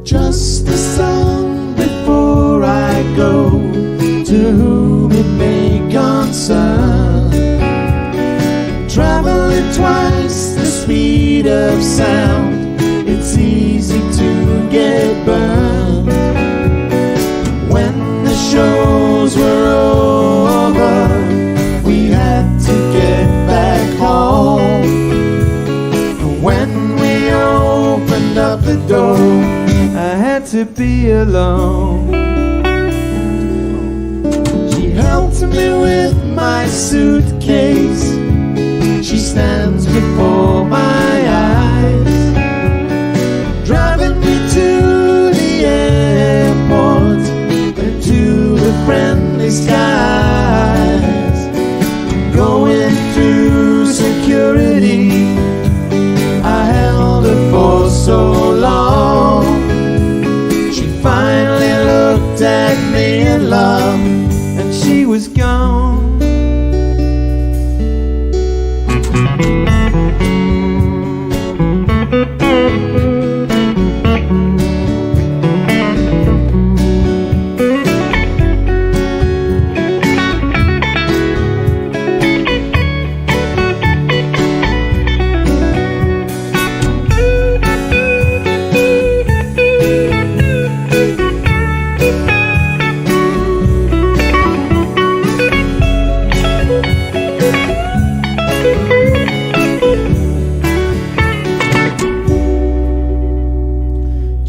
Just a song before I go, to whom it may concern. Traveling twice the speed of sound, it's easy to get burned. When the shows were over, we had to get back home. When we opened up the door, I had to be alone. She helped me with my suitcase. She stands before my eyes, driving me to the airport and to the friendly skies. Going through security, I held her for so long. She finally looked at me in love, and she was gone.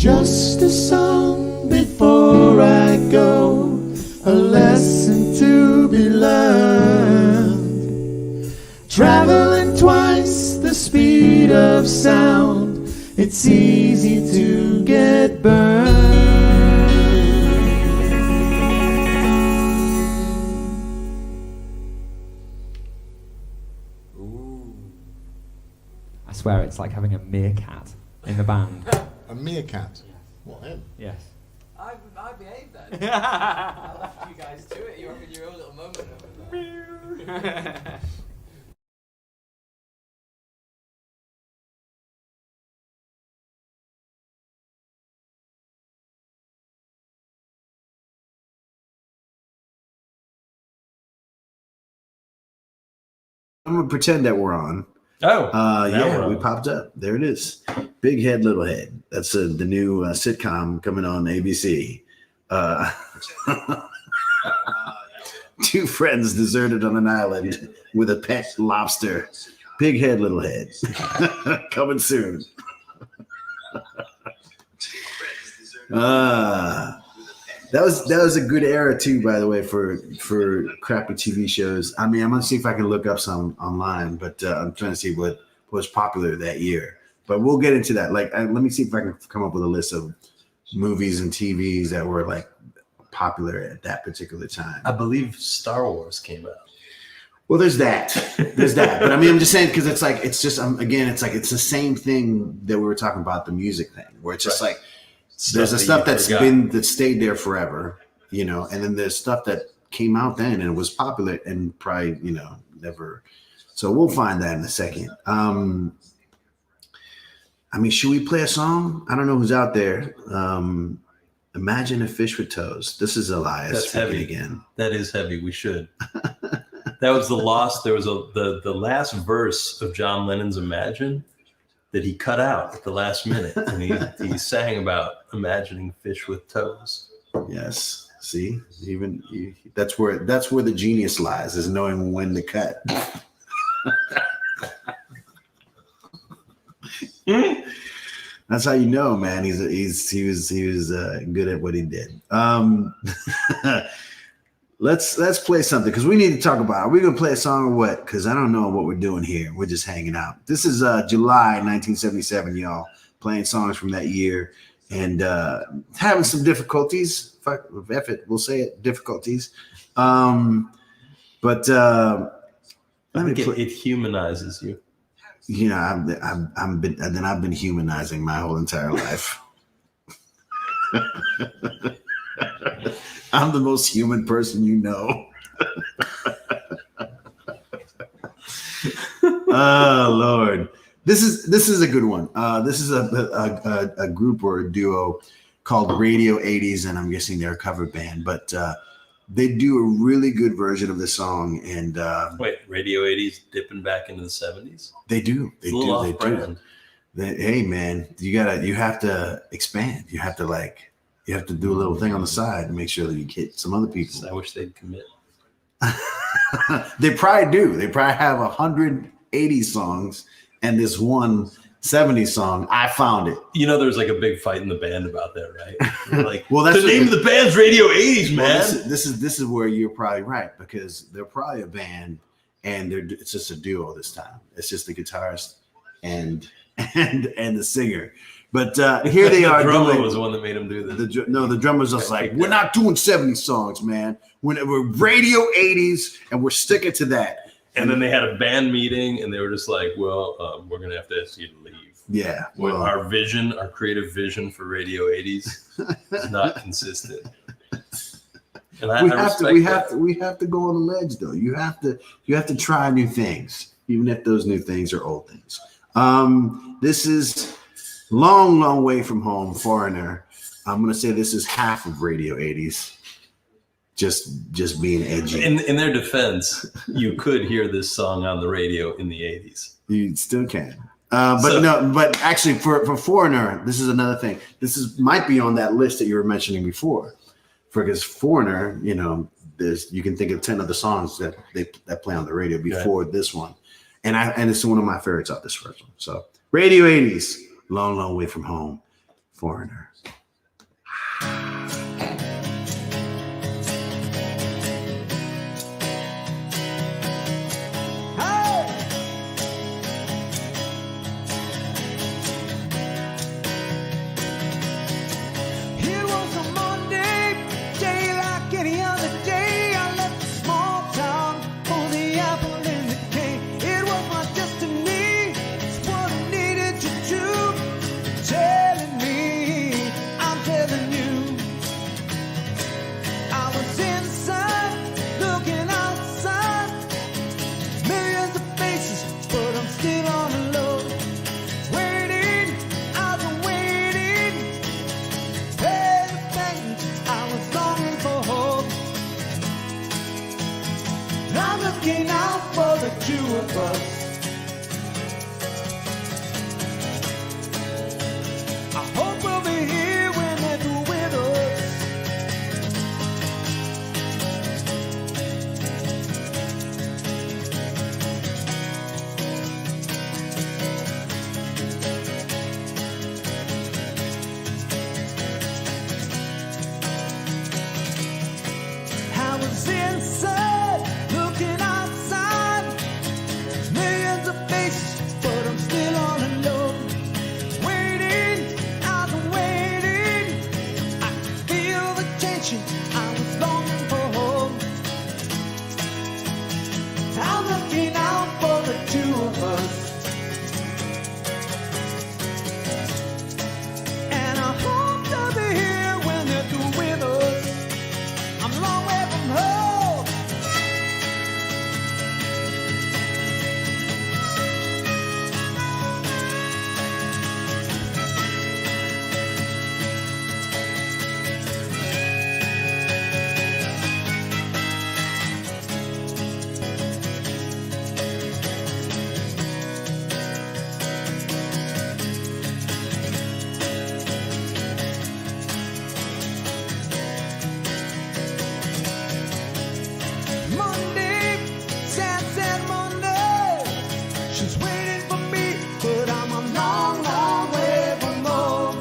Just a song before I go, a lesson to be learned. Traveling twice the speed of sound, it's easy to get burned. I swear it's like having a meerkat in the band. A meerkat? What, him? Yes. I behaved then. I left you guys to it. You're having your own little moment over there. I'm gonna pretend that we're on. Oh, yeah, we popped up. There it is. Big Head, Little Head. That's the new sitcom coming on ABC. Two friends deserted on an island with a pet lobster. Big Head, Little Head. Coming soon. That was a good era too, by the way, for crappy TV shows. I mean, I'm gonna see if I can look up some online, but I'm trying to see what was popular that year. But we'll get into that. Like, let me see if I can come up with a list of movies and TVs that were like popular at that particular time. I believe Star Wars came out. Well, there's that. But I mean, I'm just saying because it's like it's just again, it's like it's the same thing that we were talking about the music thing, where it's just like. There's the stuff that stayed there forever, you know, and then there's stuff that came out then and was popular and probably, you know, never. So we'll find that in a second. I mean, should we play a song? I don't know who's out there. Imagine a Fish with Toes. This is Elias. That's heavy again. That is heavy. We should. That was the lost. There was the last verse of John Lennon's Imagine that he cut out at the last minute, and he sang about imagining fish with toes. Yes, see, that's where the genius lies, is knowing when to cut. That's how you know, man. He was good at what he did. Let's play something because we need to talk about it. Are we gonna play a song or what? Because I don't know what we're doing here. We're just hanging out. This is July 1977, y'all, playing songs from that year and having some difficulties. Fuck, F it, we'll say it, difficulties. But it humanizes you. You know, I've been humanizing my whole entire life. I'm the most human person you know. Oh Lord, this is a good one. This is a group or a duo called Radio 80s, and I'm guessing they're a cover band, but they do a really good version of the song. And wait, Radio 80s dipping back into the 70s? They do. They do. Hey man, you have to expand. You have to do a little thing on the side to make sure that you get some other people. I wish they'd commit. They probably do. They probably have 180 songs and this one 70 song. I found it. You know, there's like a big fight in the band about that, right? Like, well, that's the name of the band's Radio 80s, man. Well, this is where you're probably right, because they're probably a band and it's just a duo this time. It's just the guitarist and the singer. But here they are. The drummer was the one that made him do this. The drummer's just like, we're not doing 70 songs, man. We're Radio 80s, and we're sticking to that. And then they had a band meeting, and they were just like, well, we're going to have to ask you to leave. Yeah. Well, our creative vision for Radio 80s is not consistent. And we have to go on the ledge, though. You have to try new things, even if those new things are old things. This is long way from home, Foreigner. I'm gonna say this is half of Radio 80s. Just being edgy. In their defense, you could hear this song on the radio in the 80s. You still can. But actually for Foreigner, this is another thing. Might be on that list that you were mentioning before. Because Foreigner, you know, you can think of 10 other songs that play on the radio before this one. And it's one of my favorites of this first one. So Radio 80s, long way from home. Foreigner. It was a Monday, day like any other day. I left the small town for the apple and the cane. It was my destiny, it's what I needed to do. Telling me, I'm telling you. I was inside, looking outside. Millions of faces, but I'm still on the low. Waiting, I've been waiting. I was longing for hope. I'm looking out for the two of us. I hope we'll be here when they're through with us. I was inside, looking outside. Millions of faces, but I'm still on the low. Waiting, I've been waiting. I can feel the tension, I was longing for home. I'm looking out for the two of us. And I hope they'll be here when they're through with us. I'm a long way from home. Monday, sad Monday. She's waiting for me, but I'm a long, long way from home.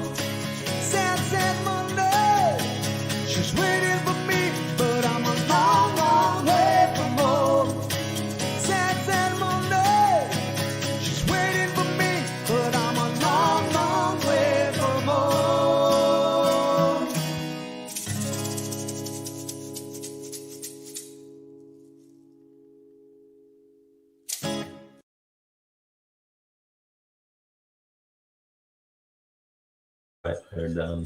Sad Monday. She's waiting for me, but I'm a long, long way from home. Sad Monday. She's waiting for me, but I'm a long, long way from home. Right, they're done.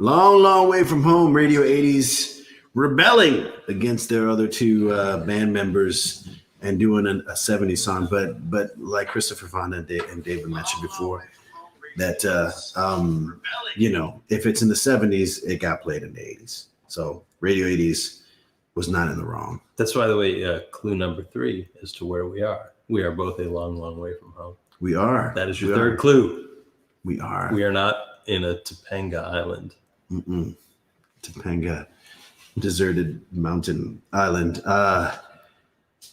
Long, long way from home. Radio 80s rebelling against their other two band members and doing a 70s song. But like Christopher Fonda and David mentioned before, that if it's in the 70s, it got played in the 80s. So Radio 80s was not in the wrong. That's why the way clue number 3 as to where we are. We are both a long, long way from home. We are. That is your third clue. We are. We are not in a Topanga island. Topanga, deserted mountain island.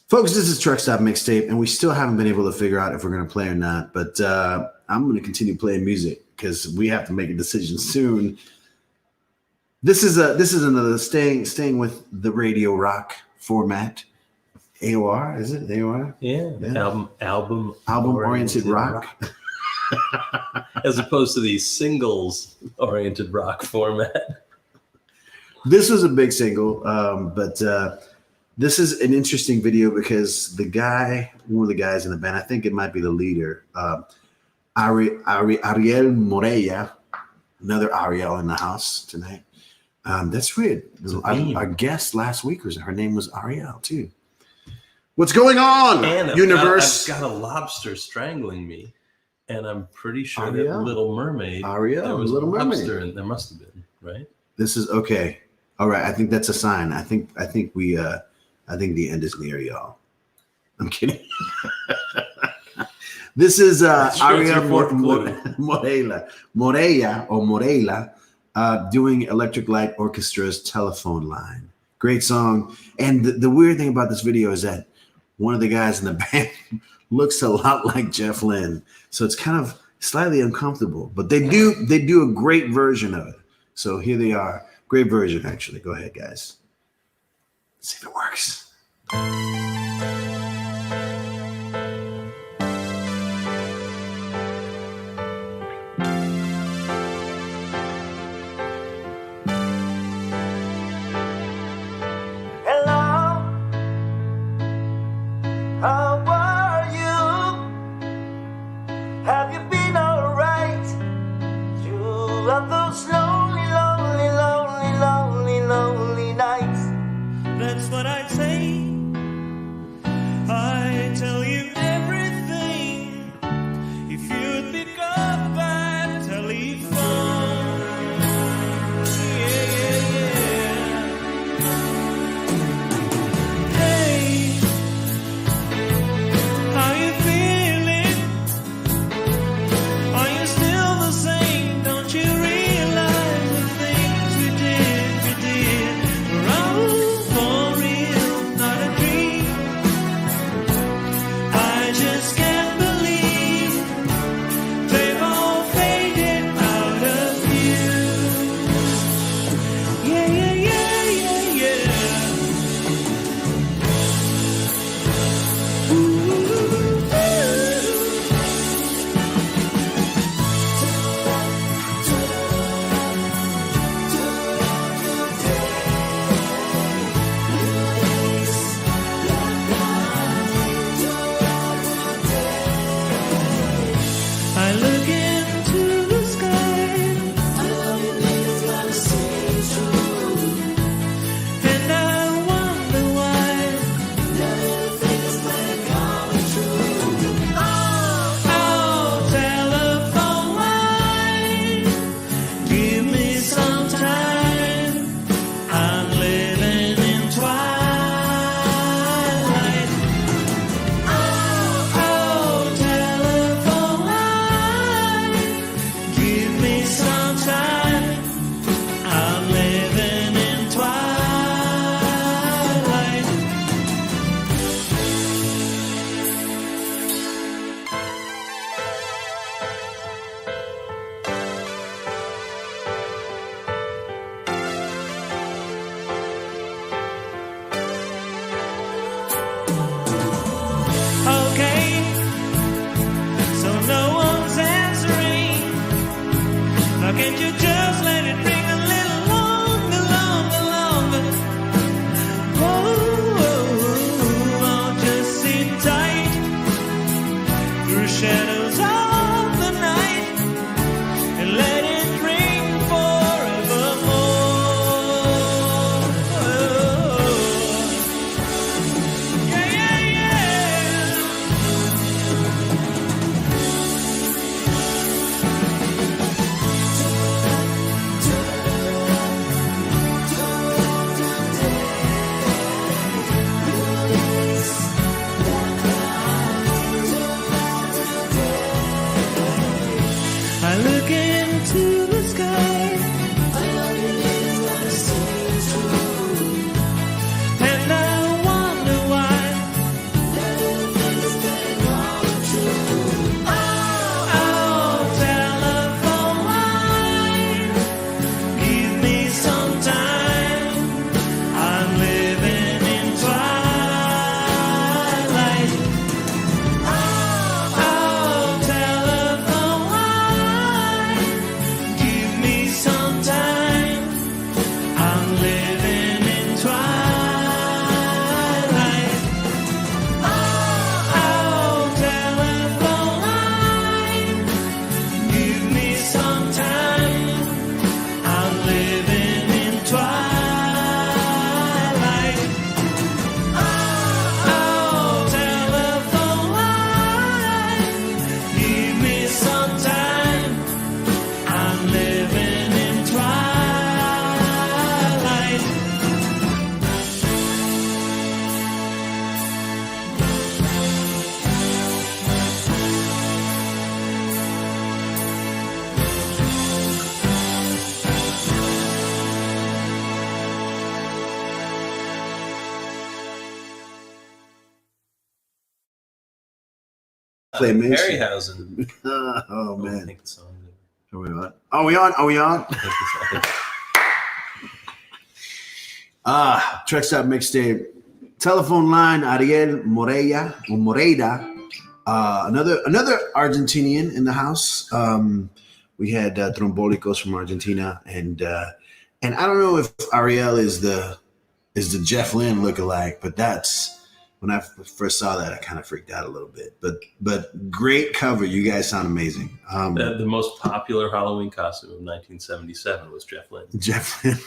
Folks, this is Truck Stop Mixtape, and we still haven't been able to figure out if we're going to play or not. But I'm going to continue playing music because we have to make a decision soon. This is another staying with the radio rock format. AOR, is it AOR? Yeah. Album oriented rock. As opposed to the singles oriented rock format. This was a big single, but this is an interesting video because one of the guys in the band, I think it might be the leader, Ariel Moreira, another Ariel in the house tonight. That's weird. Our guest last week her name was Ariel too. What's going on, and universe? I've got a lobster strangling me, and I'm pretty sure that Ariel? Little Mermaid. Ariel, there was Little a Mermaid. lobster, and there must have been, right? This is okay. All right, I think that's a sign. I think the end is near, y'all. I'm kidding. This is Ariel Moreira doing Electric Light Orchestra's Telephone Line. Great song. And the weird thing about this video is that one of the guys in the band looks a lot like Jeff Lynne. So it's kind slightly uncomfortable, but they do a great version of it. So here they are. Great version, actually. Go ahead, guys. Let's see if it works. Hello, how are you? Have you been alright? You have those lonely, lonely, lonely, lonely, lonely nights. That's what I'd say. I tell you everything if you'd pick up that telephone. Yeah, yeah, yeah. Hey, how you feeling? Are you still the same? Don't you realize the things we did were all for real, not a dream? I just can't believe they've all faded out of view. Yeah, yeah, yeah, yeah, yeah. I look into the sky, and I wonder why. Oh, telephone line, give me some time. I'm living in twilight. Oh, telephone line, give me some time. I'm living in twilight. Okay, so no one's answering. Now can't you just let it ring a little longer, longer, longer? Oh, I'll just sit tight through shadows of the night and let it ring forevermore. Yeah, yeah, yeah. I look into the sky, and I wonder why. Oh, telephone line, give me some time. I'm living in twilight. Oh, telephone line, give me Claymation. Harryhausen. Oh I man. think the song. Are we on? Are we on? Are we on? I think Truck Stop Mixtape. Telephone line, Ariel Moreira. Another Argentinian in the house. We had Trombolicos from Argentina, and I don't know if Ariel is the Jeff Lynne lookalike, but that's when I first saw that, I kind of freaked out a little bit. But great cover. You guys sound amazing. the most popular Halloween costume of 1977 was Jeff Lynne. Jeff Lynne.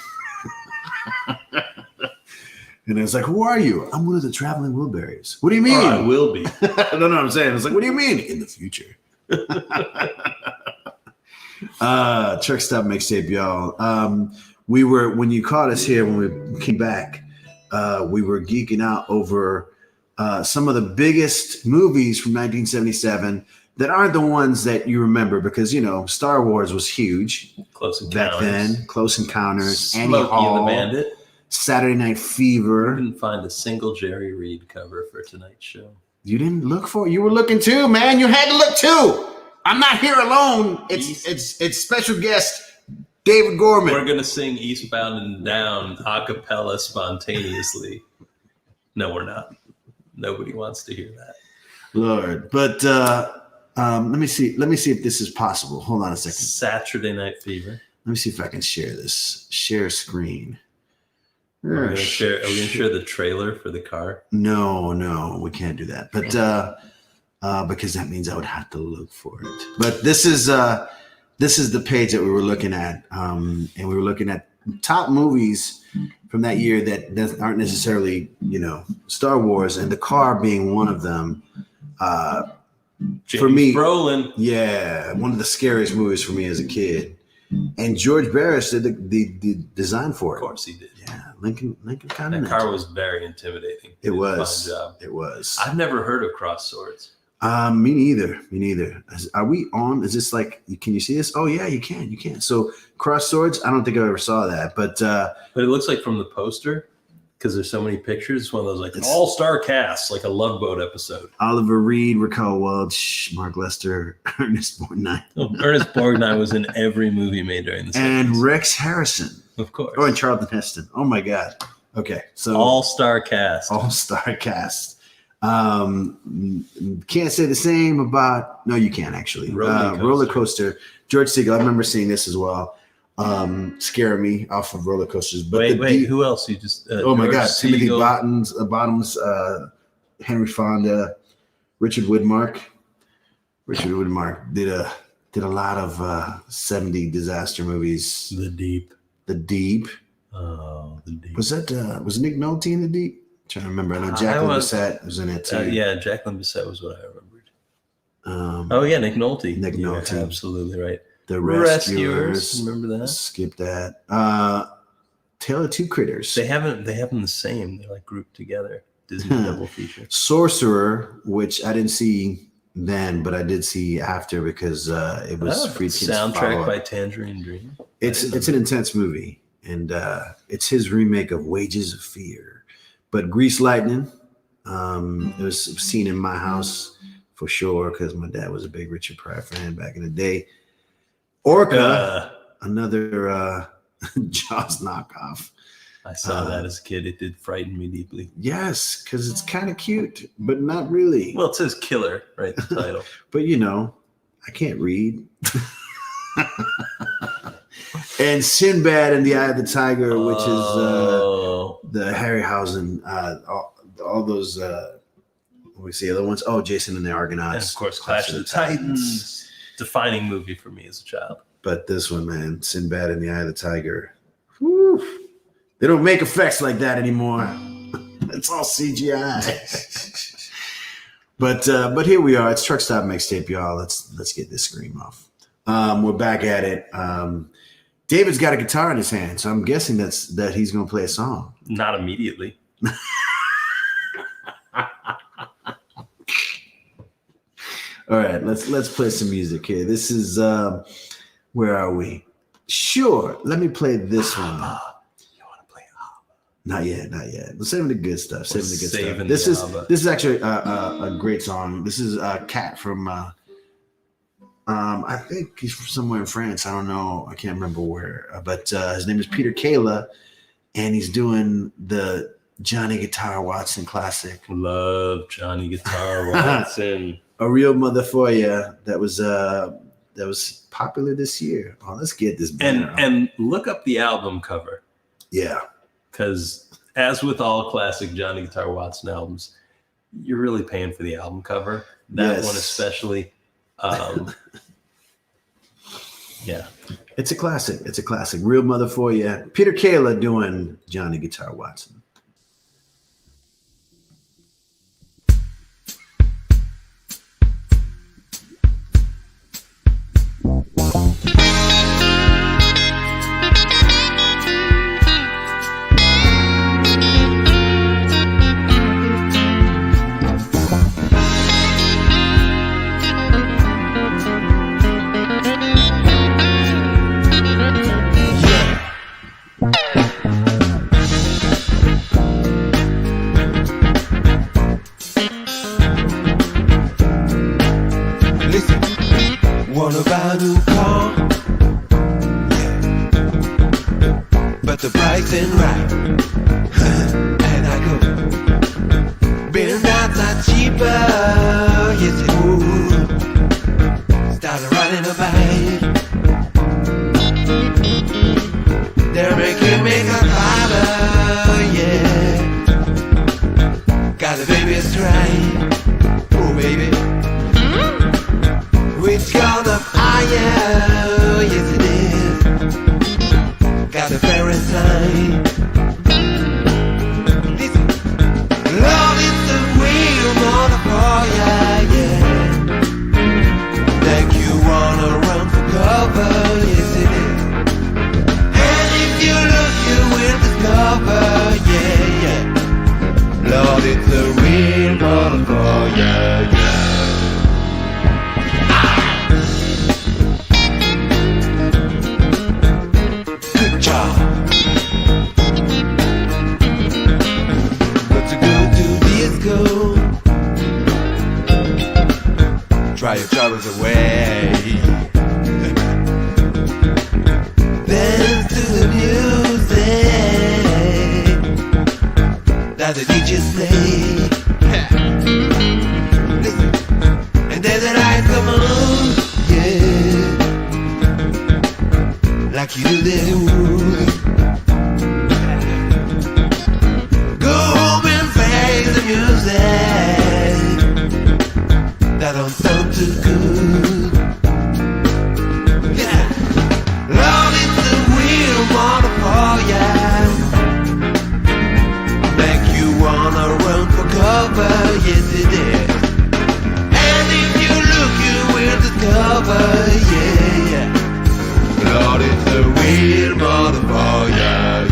And I was like, who are you? I'm one of the Traveling Wilburys. What do you mean? Or I will be. I don't know what I'm saying. I was like, what do you mean? In the future. Truck Stop Mixtape, y'all. We were, when you caught us here, when we came back, we were geeking out over some of the biggest movies from 1977 that aren't the ones that you remember because, you know, Star Wars was huge. Close Encounters. Back then. Close Encounters. Annie Smokey Hall, and the Bandit. Saturday Night Fever. I couldn't find a single Jerry Reed cover for tonight's show. You didn't look for it. You were looking too, man. You had to look too. I'm not here alone. It's special guest David Gorman. We're gonna sing Eastbound and Down a cappella spontaneously. No, we're not. Nobody wants to hear that. Lord. But let me see. Let me see if this is possible. Hold on a second. Saturday Night Fever. Let me see if I can share this. Share screen. Are we gonna share the trailer for the car? No, we can't do that. But because that means I would have to look for it. But this is the page that we were looking at, and we were looking at top movies from that year that aren't necessarily, you know, Star Wars, and The Car being one of them. For me, Brolin. Yeah, one of the scariest movies for me as a kid. And George Barris did the design for it. Of course he did. Yeah, Lincoln Continental. That car was very intimidating. It was. Fine job. It was. I've never heard of Cross Swords. Me neither. Are we on? Is this like? Can you see this? Oh yeah, you can. So Cross Swords. I don't think I ever saw that, but it looks like from the poster, because there's so many pictures. It's one of those like all-star casts, like a Love Boat episode. Oliver Reed, Raquel Welch, Mark Lester, Ernest Borgnine. Ernest Borgnine was in every movie made during the 70s. And Rex Harrison, of course. Oh, and Charlton Heston. Oh my God. Okay, so all-star cast. All-star cast. Can't say the same about. No, you can actually. Roller Coaster. George Segal. I remember seeing this as well. Scare me off of Roller Coasters. But wait, who else? You just oh my George God, Timothy Segal. Bottoms, Henry Fonda, Richard Widmark. Richard Widmark did a lot of 70 disaster movies. The Deep. Oh, The Deep. Was that was Nick Nolte in The Deep? I'm trying to remember. I know Jacqueline Bisset was in it too. Yeah, Jacqueline Bisset was what I remembered. Oh yeah, Nick Nolte. Nick Nolte. You're absolutely right. The Rescuers. Remember that? Skip that. Tale of Two Critters. They have them the same. They're like grouped together. Disney double feature. Sorcerer, which I didn't see then, but I did see after because it was Friedkin's soundtrack by Tangerine Dream. It's an intense movie, and it's his remake of Wages of Fear. But Grease Lightning, it was seen in my house for sure because my dad was a big Richard Pryor fan back in the day. Orca, another Jaws knockoff. I saw that as a kid. It did frighten me deeply. Yes, because it's kind of cute, but not really. Well, it says killer, right? The title. But you know, I can't read. And Sinbad and the Eye of the Tiger, which is the Harryhausen, all those. What we see other ones. Oh, Jason and the Argonauts. And of course, Clash of the Titans. Defining movie for me as a child. But this one, man, Sinbad and the Eye of the Tiger. Whew. They don't make effects like that anymore. It's all CGI. But here we are. It's Truck Stop Mixtape, y'all. Let's get this scream off. We're back at it. David's got a guitar in his hand, so I'm guessing that he's going to play a song. Not immediately. All right, let's play some music here. This is where are we? Sure, let me play this one. You want to play Not yet. We're saving the good stuff. Saving the good stuff. Saving This the is ABBA. this is actually a great song. This is Cat from I think he's from somewhere in France. I don't know. I can't remember where. But his name is Peter Kayla, and he's doing the Johnny Guitar Watson classic. Love Johnny Guitar Watson. A real mother for ya. That was popular this year. Oh, let's get this banner. And look up the album cover. Yeah. Because as with all classic Johnny Guitar Watson albums, you're really paying for the album cover. That one especially. Yeah. It's a classic. Real mother for ya. Peter Kayla doing Johnny Guitar Watson. Want to buy a new car, but the price ain't right. And I go, being not cheaper, yes it would. Started riding a bike, they're making me a father, yeah. Got a baby strike, oh baby. It's gonna fire, yes it is. Got a parent sign. Listen, love is the real motherfucker, yeah. Like you wanna run for cover, yes it is. And if you look, you will discover, yeah, yeah. Lord, it's the real motherfucker, yeah. Try your troubles away. Dance to the music that the DJs play. Listen, and then the lights come on, yeah, like you do the wood. Go home and face the music that don't sound too good. Yeah, love is the real motherfucker. Make you wanna run for cover, yes it is. And if you look, you will discover, yeah, yeah. Lord, it's the real motherfucker.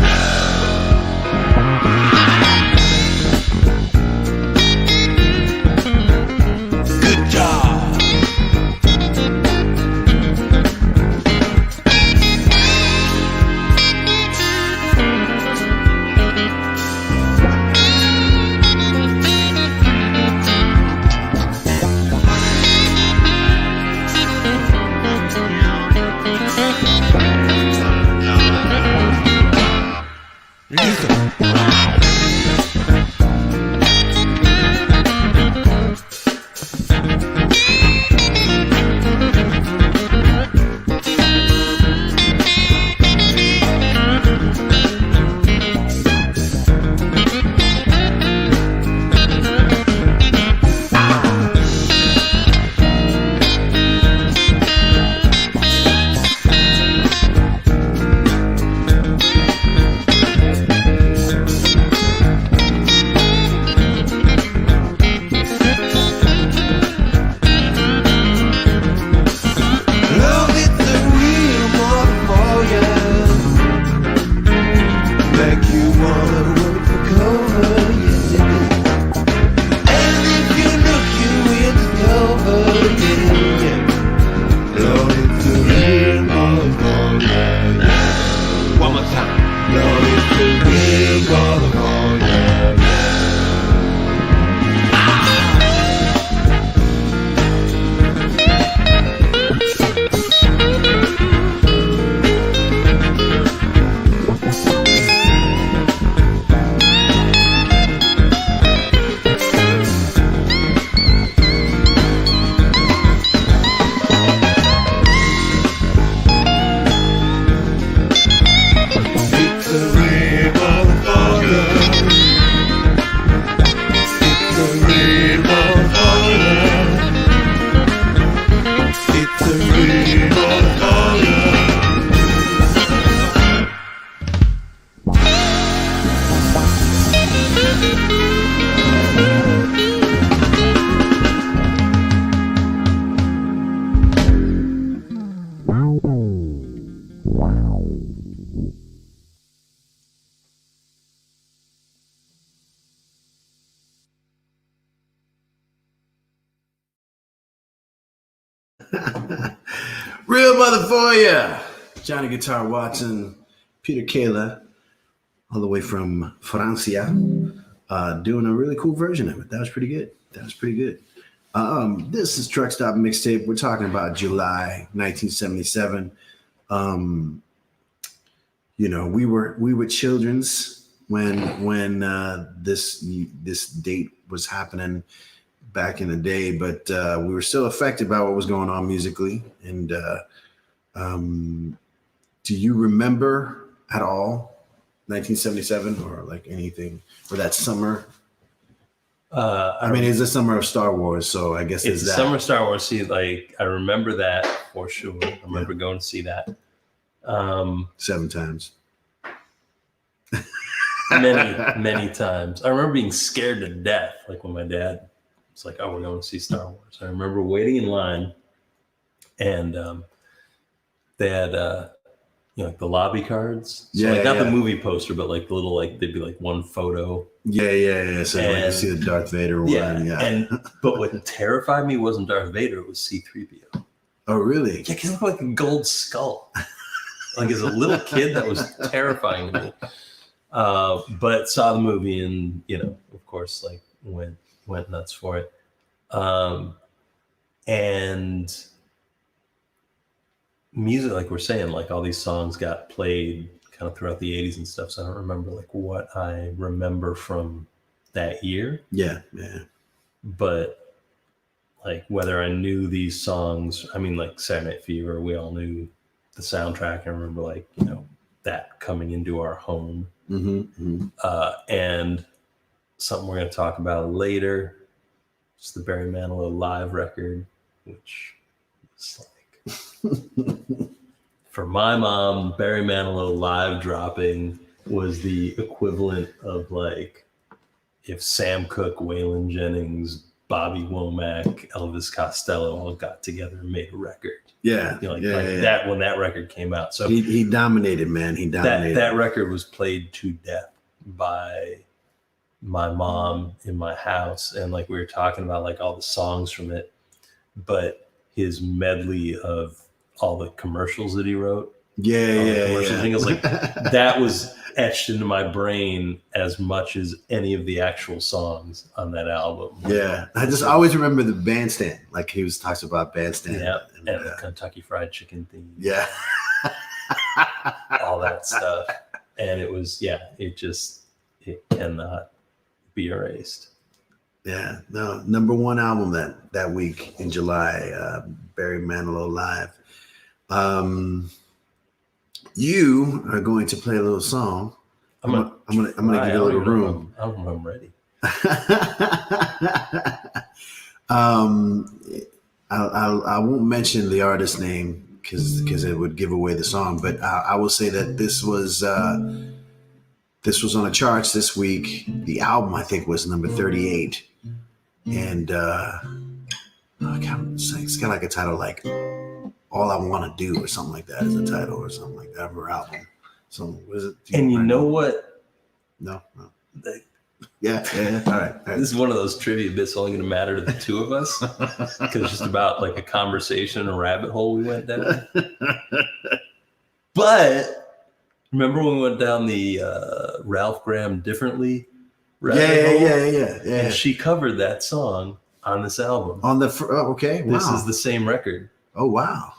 Real mother for ya. Johnny Guitar Watson, Peter Kayla, all the way from Francia, doing a really cool version of it. That was pretty good. This is Truck Stop Mixtape. We're talking about July 1977. We were childrens when this date was happening back in the day, but we were still affected by what was going on musically. And do you remember at all 1977 or like anything or that summer? I mean, it's the summer of Star Wars, so I guess it's the summer of Star Wars. See, like I remember that for sure. I remember going to see that 7 times. many times. I remember being scared to death, like when my dad was like, "Oh, we're going to see Star Wars." I remember waiting in line, and they had like the lobby cards. So like not the movie poster, but like the little like they'd be like one photo. Yeah. So like you see the Darth Vader one. Yeah. But what terrified me wasn't Darth Vader; it was C-3PO. Oh, really? Yeah, he looked like a gold skull. Like as a little kid, that was terrifying to me. But saw the movie and of course, like went nuts for it. And music, like we're saying, like all these songs got played kind of throughout the 80s and stuff. So I don't remember like what I remember from that year. Yeah. But like whether I knew these songs, I mean, like Saturday Night Fever, we all knew the soundtrack. I remember like, that coming into our home. And something we're going to talk about later, it's the Barry Manilow live record, which is like, for my mom, Barry Manilow live dropping was the equivalent of like if Sam Cooke, Waylon Jennings, Bobby Womack, Elvis Costello all got together and made a record. Yeah. That when that record came out. So he dominated, man. He dominated. That record was played to death by my mom in my house. And like we were talking about like all the songs from it, but his medley of all the commercials that he wrote. Jingles, like that was etched into my brain as much as any of the actual songs on that album. Yeah, I just always remember the bandstand. Like he was talks about bandstand. Yeah, and the Kentucky Fried Chicken theme. Yeah, all that stuff. And it was it cannot be erased. Yeah, no, number one album that week in July, Barry Manilow live. You are going to play a little song. I'm gonna give you a little room. I'm ready. I won't mention the artist's name because it would give away the song. But I will say that this was on the charts this week. The album I think was number 38, and it's got like a title like "All I Want to Do" or something like that is a title or something like that of her album. So what is it? And you know what? No. Yeah. All right. This is one of those trivia bits only going to matter to the two of us because it's just about like a conversation, a rabbit hole we went down. But remember when we went down the Ralph Graham Differently rabbit hole? Yeah. And she covered that song on this album. On the okay. Wow. This is the same record. Oh wow.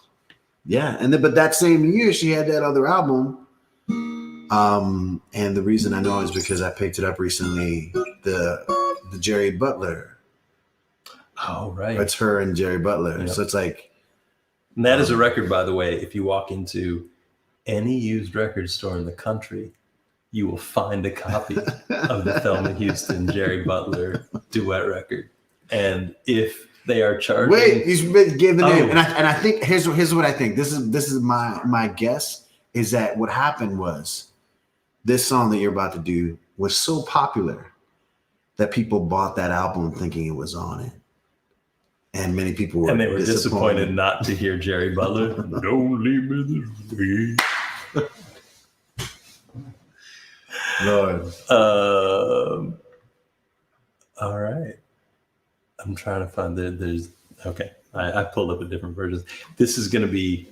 Yeah, but that same year she had that other album. And the reason I know is because I picked it up recently, the Jerry Butler. Oh, right. It's her and Jerry Butler. Yep. So it's like. And that is a record, by the way. If you walk into any used record store in the country, you will find a copy of the Thelma Houston Jerry Butler duet record. And if they are charging. Wait, you've been giving in, and I think here's what I think. This is my guess is that what happened was this song that you're about to do was so popular that people bought that album thinking it was on it, and many people were disappointed not to hear Jerry Butler. Don't leave me this way. Lord. All right. I'm trying to find there's okay. I pulled up a different version. This is going to be,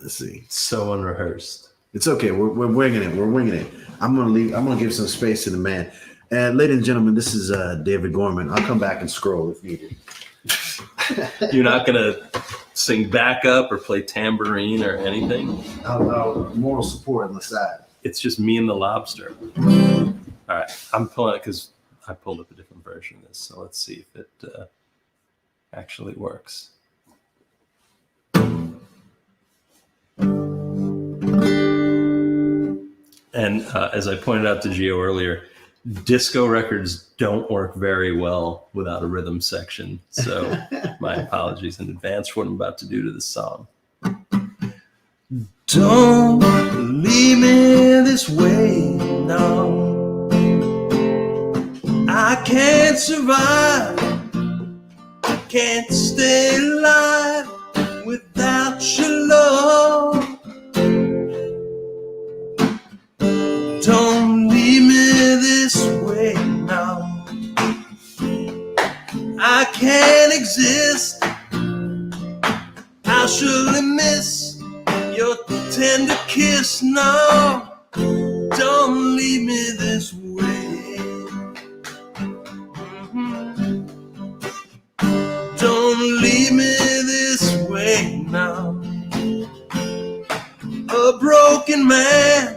Let's see. so unrehearsed. It's okay. We're winging it. We're winging it. I'm gonna give some space to the man. And ladies and gentlemen, this is David Gorman. I'll come back and scroll if needed. You're not going to sing backup or play tambourine or anything? I'll moral support on the side. It's just me and the lobster. All right. I'm pulling it because I pulled up a different version of this. So let's see if it actually works. And as I pointed out to Gio earlier, disco records don't work very well without a rhythm section. So my apologies in advance for what I'm about to do to this song. Don't leave me this way, no. I can't survive, can't stay alive without your love. Don't leave me this way now. I can't exist. I'll surely miss your tender kiss. No, don't leave me this way. Don't leave me this way now. A broken man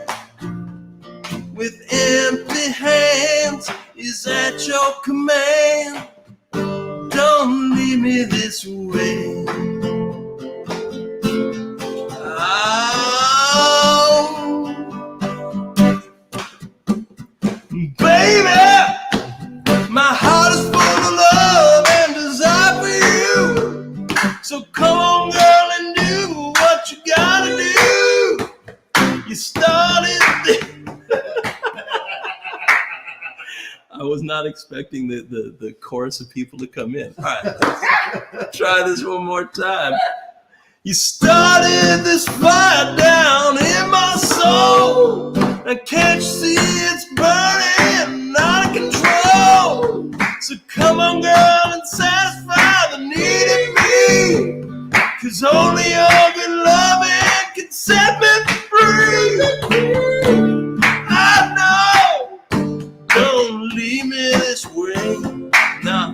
with empty hands is at your command. Don't leave me this way. Oh, baby, my heart is full of love and desire for you. So come on, girl, and do what you gotta do. You started this. I was not expecting the chorus of people to come in. All right, let's try this one more time. You started this fire down in my soul. Now can't you see it's burning out of control? So come on, girl, and satisfy the need in me. 'Cause only your good loving can set me free. I know. Don't leave me this way, no.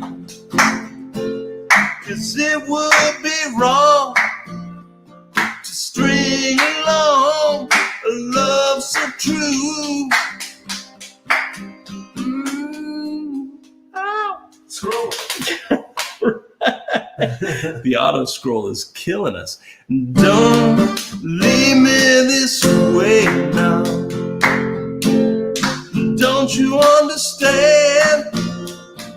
'Cause it would be wrong to string along a love so true. Scroll. The auto scroll is killing us. Don't leave me this way now. Don't you understand?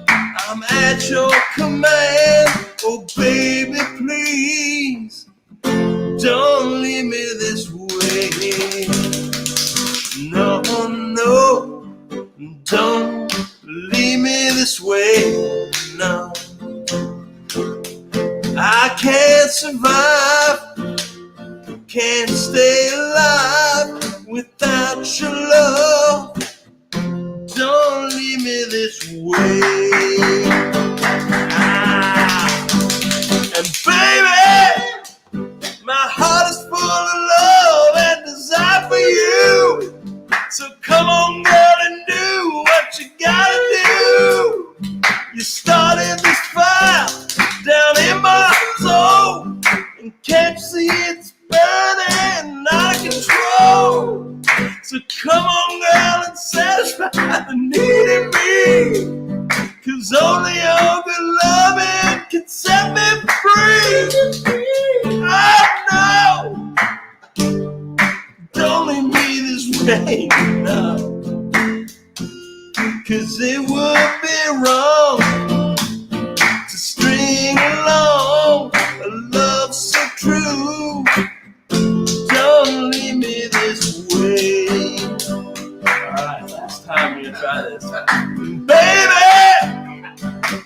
I'm at your command. Oh, baby, please. Don't leave me this way. No, no. Don't leave me this way. No. I can't survive. Can't stay alive without your love. Don't leave me this way. And baby, my heart is full of love and desire for you. So come on, girl, and do what you gotta do. You started this fire down in my soul, and can't you see it's burning out of control? So come on, girl, and satisfy the need in me. 'Cause only your good loving can set me free. Oh, no. Don't leave me this way, no. 'Cause it would be wrong to string along a love so true. Don't leave me this way. Alright, last time we're gonna try this. Baby,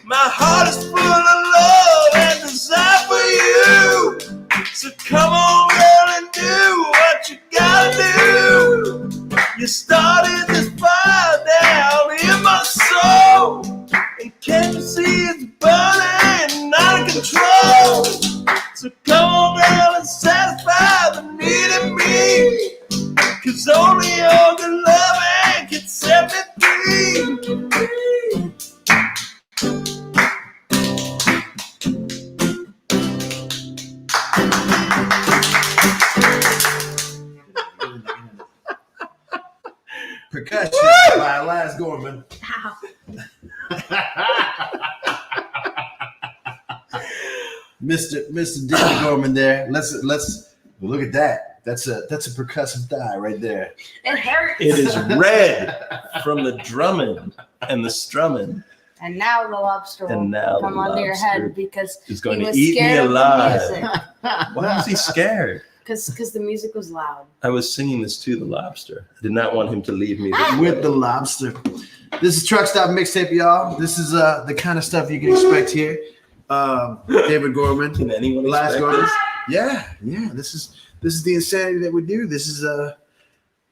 my heart is full of love and desire for you. So come on, girl, and do what 'cause only your good loving can set me free. Percussion by Laz Gorman. Mr. David Gorman there. Let's look at that. That's a percussive thigh right there. It hurts. It is red from the drumming and the strumming. And now the lobster will And now come the under your lobster head because is going he to was eat me scared of the alive. music. Why was he scared? Because the music was loud. I was singing this to the lobster. I did not want him to leave me With the lobster. This is Truck Stop Mixtape, y'all. This is the kind of stuff you can expect here. David Gorman. Can anyone Laz expect Gorman. this? Yeah. This is the insanity that we do. This is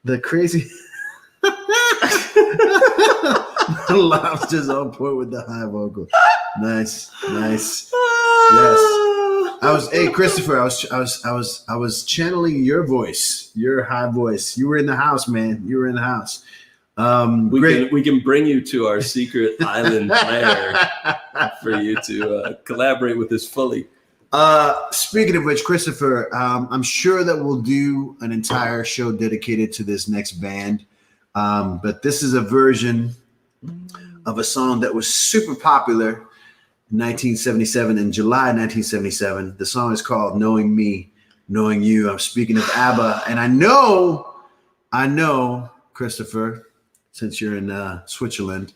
the crazy. The lobster's on point with the high vocal. Nice. Yes. Hey Christopher, I was channeling your voice, your high voice. You were in the house, man. You were in the house. We can bring you to our secret island lair for you to collaborate with us fully. Speaking of which, Christopher, I'm sure that we'll do an entire show dedicated to this next band. But this is a version of a song that was super popular in 1977, in July 1977. The song is called Knowing Me, Knowing You. I'm speaking of ABBA. And I know, Christopher, since you're in Switzerland,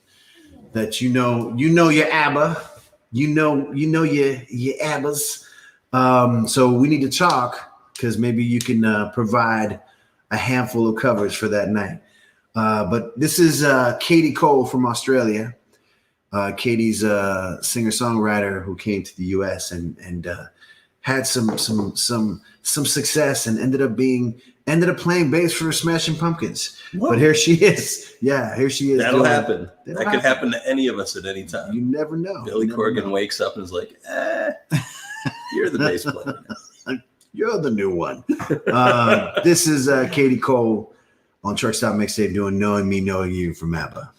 that you know your ABBA. You know your ABBAs. So we need to talk because maybe you can provide a handful of covers for that night. But this is Katie Cole from Australia. Katie's a singer-songwriter who came to the U.S. and had some success and ended up playing bass for Smashing Pumpkins. Whoa. But here she is. Yeah, here she is. That'll happen. That could happen to any of us at any time. You never know. Billy Corgan wakes up and is like, you're the bass player. You're the new one. This is Katie Cole on Truck Stop Mixtape doing Knowing Me, Knowing You from ABBA.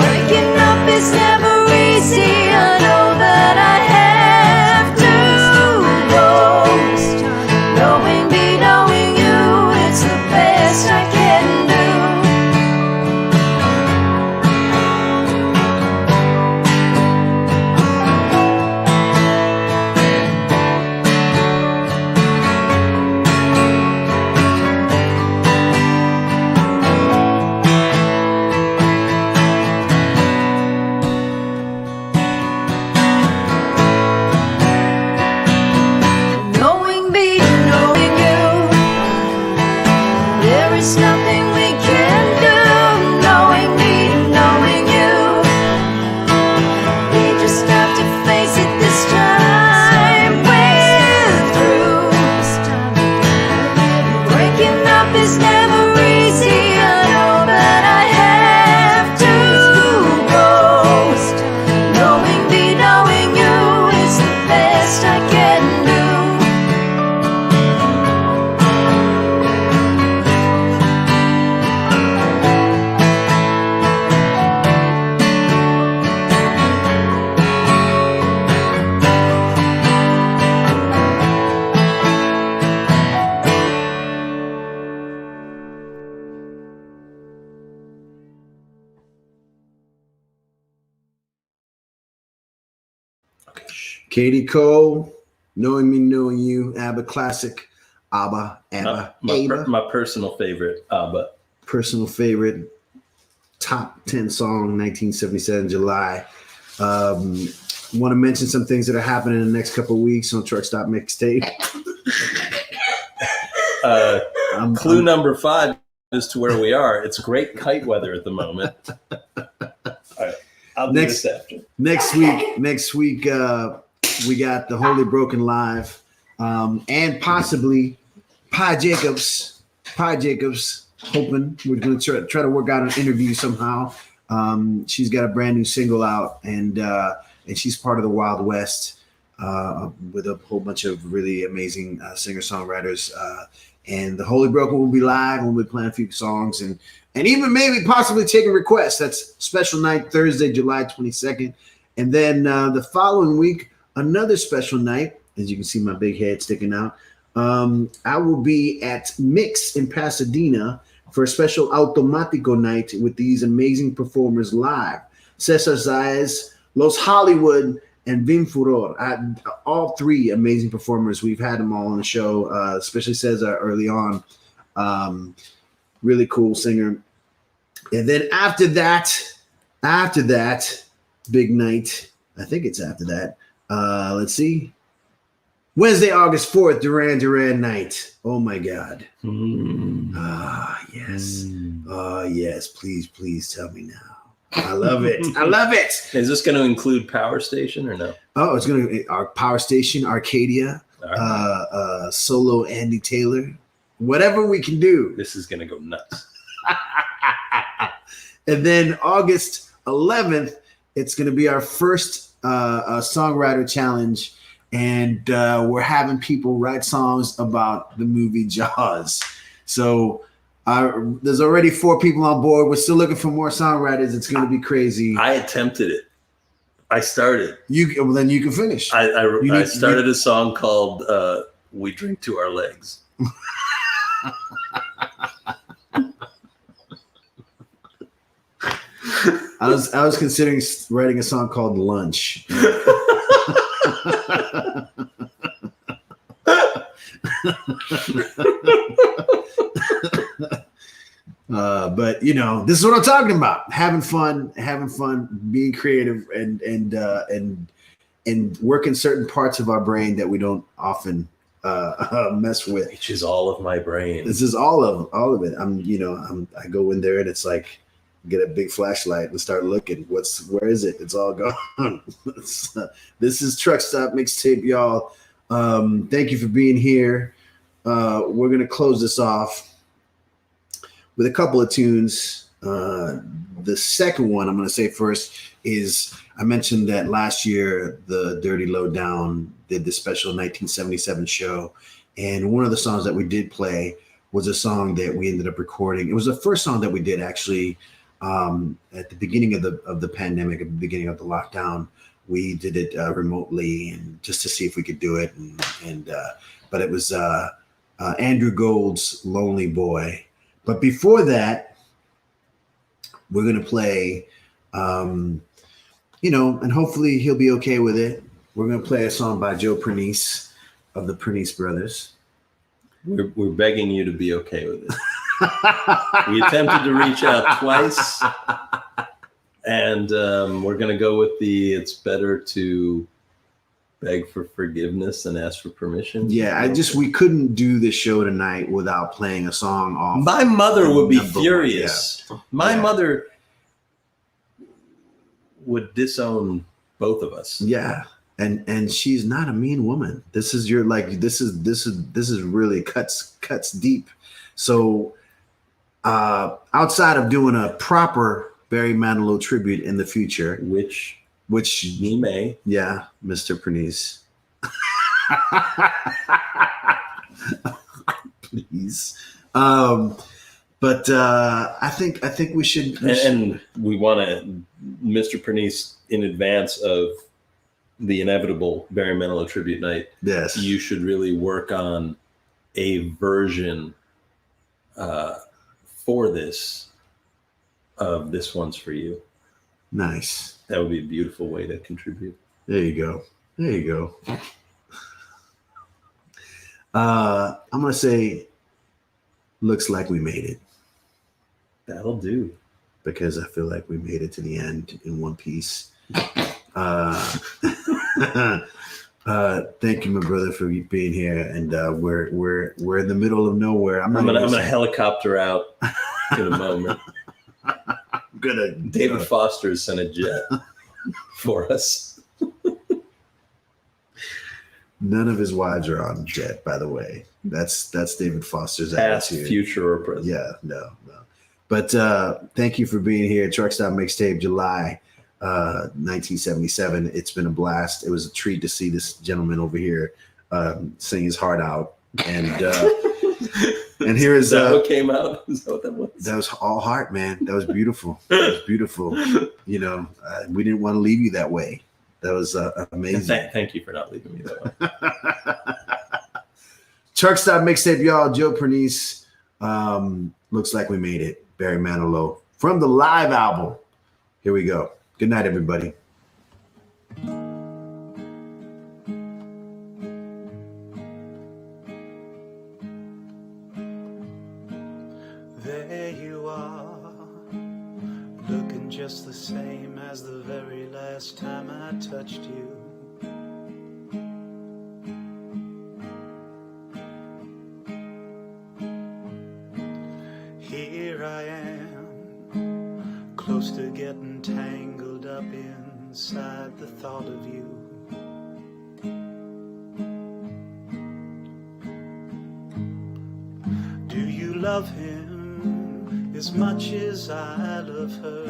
Breaking up is never easy, I know. Katie Cole, Knowing Me, Knowing You, ABBA classic, ABBA. My personal favorite, ABBA. Personal favorite, top 10 song, 1977, July. Want to mention some things that are happening in the next couple of weeks on Truck Stop Mixtape. Clue number 5 as to where we are. It's great kite weather at the moment. All right, I'll do this after. Next week, we got the Holy Broken live, and possibly Pie Jacobs. Hoping we're going to try to work out an interview somehow. She's got a brand new single out, and she's part of the Wild West with a whole bunch of really amazing singer-songwriters. And the Holy Broken will be live. We'll be playing a few songs and even maybe possibly taking requests. That's special night, Thursday, July 22nd. And then the following week, another special night. As you can see, my big head sticking out. I will be at Mix in Pasadena for a special Automatico night with these amazing performers live. Cesar Zayas, Los Hollywood, and Vin Furor. All three amazing performers. We've had them all on the show, especially Cesar early on. Really cool singer. And then after that, big night. I think it's after that. Let's see. Wednesday, August 4th, Duran night. Oh my God. Yes. Oh yes. Please tell me now. I love it. Is this going to include Power Station or no? Oh, it's going to be our Power Station, Arcadia, solo Andy Taylor, whatever we can do. This is going to go nuts. And then August 11th, it's going to be our first songwriter challenge. And we're having people write songs about the movie Jaws. So there's already 4 people on board. We're still looking for more songwriters. It's going to be crazy. I attempted it. I started. Well, then you can finish. I started a song called "We Drink to Our Legs." I was considering writing a song called "Lunch." But this is what I'm talking about: having fun, being creative, and working certain parts of our brain that we don't often mess with. Which is all of my brain. This is all of it. I go in there and it's like get a big flashlight and start looking. Where is it? It's all gone. This is Truck Stop Mixtape, y'all. Thank you for being here. We're gonna close this off with a couple of tunes. The second one I'm going to say first is I mentioned that last year the Dirty Lowdown did the special 1977 show, and one of the songs that we did play was a song that we ended up recording. It was the first song that we did actually at the beginning of the pandemic, at the beginning of the lockdown. We did it remotely and just to see if we could do it, but it was Andrew Gold's "Lonely Boy." But before that, we're going to play, and hopefully he'll be okay with it. We're going to play a song by Joe Pernice of the Pernice Brothers. We're begging you to be okay with it. We attempted to reach out twice, and we're going to go with it's better to beg for forgiveness and ask for permission. Yeah, we couldn't do this show tonight without playing a song off. My mother would be furious. Yeah. My mother would disown both of us. Yeah. And she's not a mean woman. This is this is really cuts deep. So outside of doing a proper Barry Manilow tribute in the future, which we may. Yeah, Mr. Pernice. Please. But I think we should. And we want to, Mr. Pernice, in advance of the inevitable Barry Manilow tribute night. Yes. You should really work on a version for this of "This One's for You." Nice. That would be a beautiful way to contribute. There you go. There you go. I'm gonna say, looks like we made it. That'll do. Because I feel like we made it to the end in one piece. Thank you, my brother, for being here. And we're in the middle of nowhere. I'm gonna helicopter out in a moment. I'm gonna. David Foster sent a jet for us. None of his wives are on jet, by the way. That's David Foster's past, attitude. future, or present. Yeah, no. But thank you for being here. Stop Mixtape, July 1977. It's been a blast. It was a treat to see this gentleman over here sing his heart out. And here is what came out. Is that what that was? That was all heart, man. That was beautiful. That was beautiful. You know, we didn't want to leave you that way. That was amazing. Thank you for not leaving me that way. Stop Mixtape, y'all. Joe Pernice. Looks like we made it. Barry Manilow from the live album. Here we go. Good night, everybody. There you are, looking just the same as the very last time I touched you. Here I am, close to getting tangled up inside the thought of you. Do you love him as much as I love her?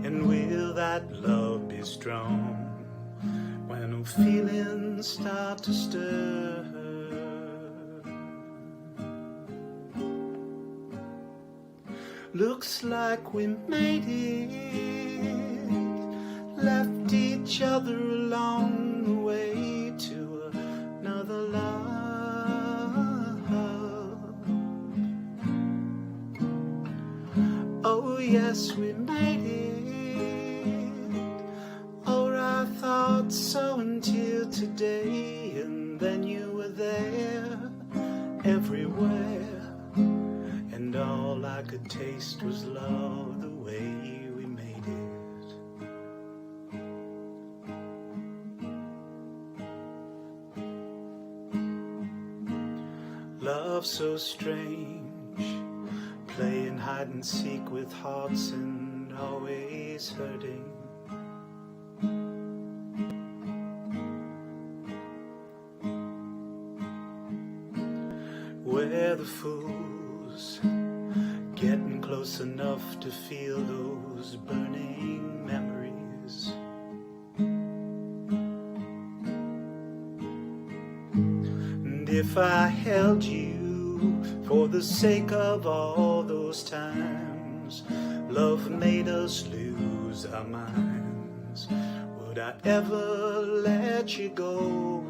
And will that love be strong when feelings start to stir? Looks like we made it, left each other along the way to another love. Oh yes, we made it, or I thought so until today. And then you were there, everywhere, and all I could taste was love the way we made it. Love so strange, playing hide and seek with hearts and always hurting. We're the fools, getting close enough to feel those burning memories. And if I held you for the sake of all those times love made us lose our minds, would I ever let you go?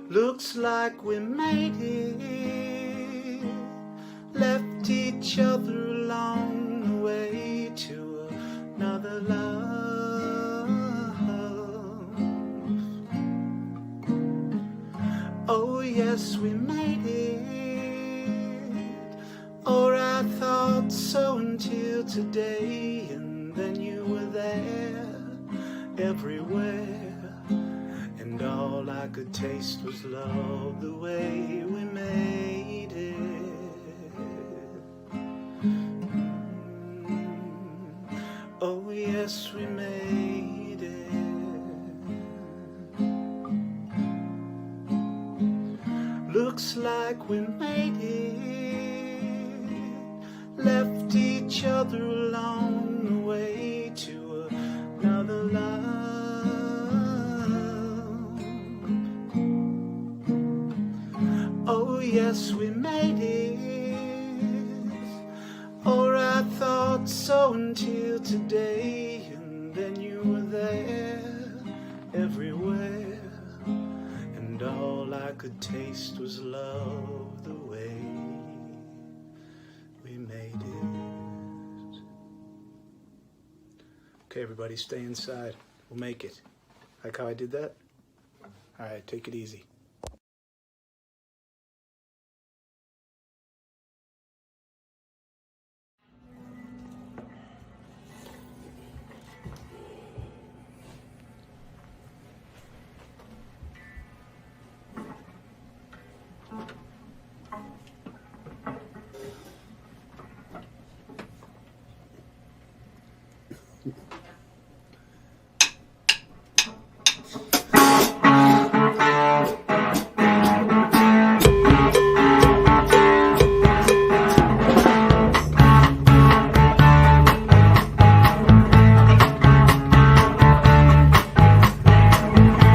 Looks like we made it, left each other along the way to another love. Oh yes, we made it, or I thought so until today. And then you were there, everywhere, and all I could taste was love the way we made it. Oh yes, we made it. Looks like we made it, left each other along the way to another love. Oh yes, we made it, or I thought so until today. And then you were there, everywhere, and all I could taste was love the way we made it. Okay, everybody, stay inside. We'll make it. Like how I did that? All right, take it easy.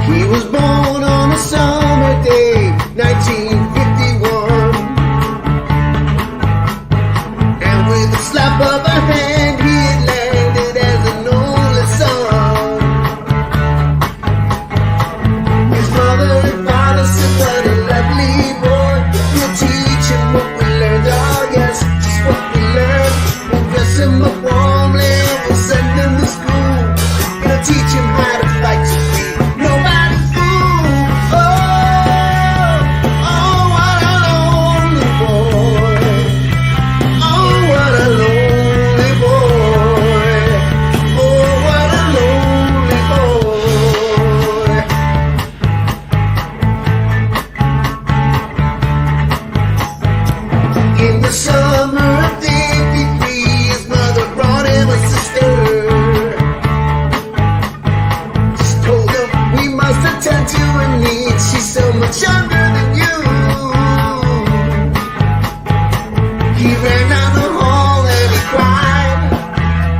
He was born on a summer day, 1951. And with a slap of a hand, he had landed as an only son. His mother and father said, what a lovely boy. We'll teach him what we learned, oh yes, just what we learned. We'll dress him up warmly and we'll send him to school. Gonna teach him how to fight to be nobody's fool. Oh, oh, what a lonely boy. Oh, what a lonely boy. Oh, what a lonely boy. In the summer of '53, his mother brought him a sister. Just told him we must attend to her needs. She's so much younger than you. He ran down the hall and he cried.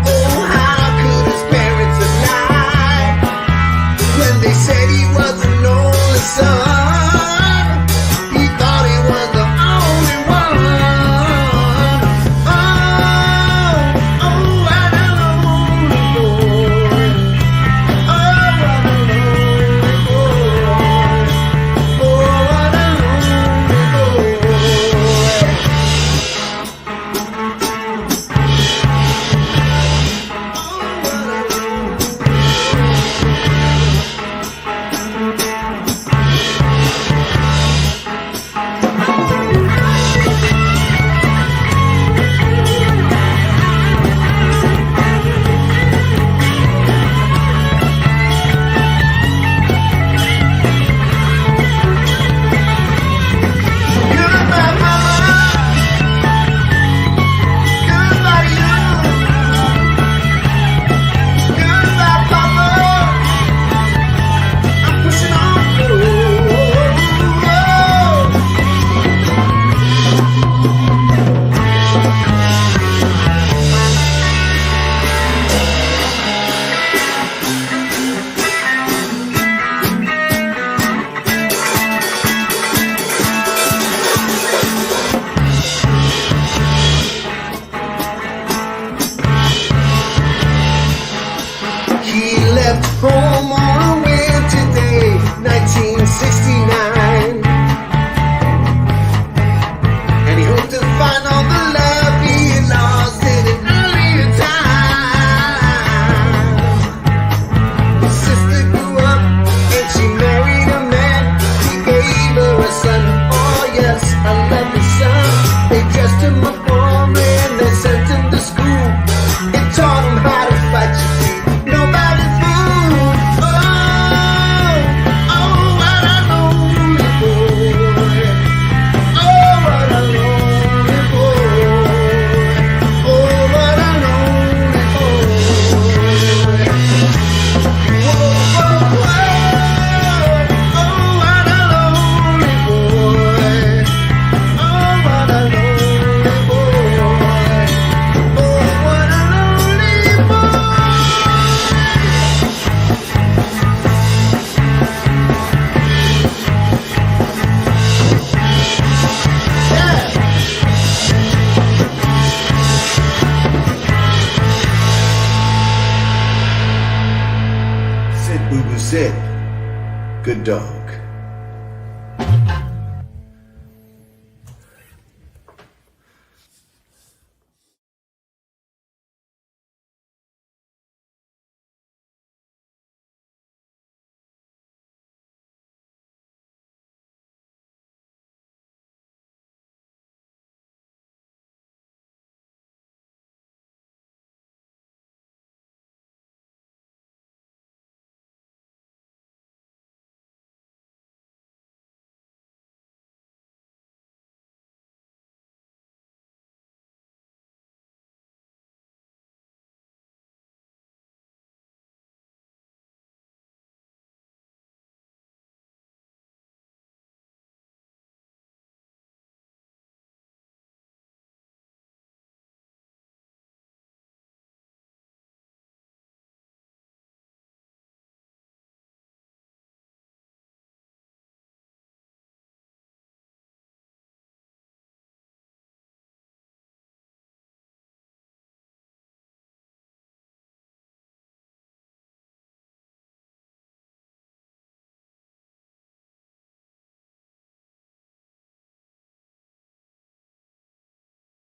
Oh, how could his parents have lied when they said he was an only son? He thought he was the only one. Oh, oh, what a lonely boy. Oh, what a lonely boy. Oh, what a lonely boy. Goodbye, mama. Goodbye, you. Goodbye, papa. I'm pushing on through. He left home on a winter day, 1969. And he hoped to find all the love he had lost in an earlier time. His sister grew up and she married a man. He gave her a son, oh yes, a lovely son. They dressed him up warmly and they sent him to school. It taught him how to fight, you see. Nobody's fool. Oh, oh, what a lonely boy. Oh, what a lonely boy. Oh, what a lonely boy. Whoa, whoa, whoa. Oh, what a lonely boy. Oh, what a lonely boy. Oh, what a lonely boy. Sit, boo boo, sit. Good dog.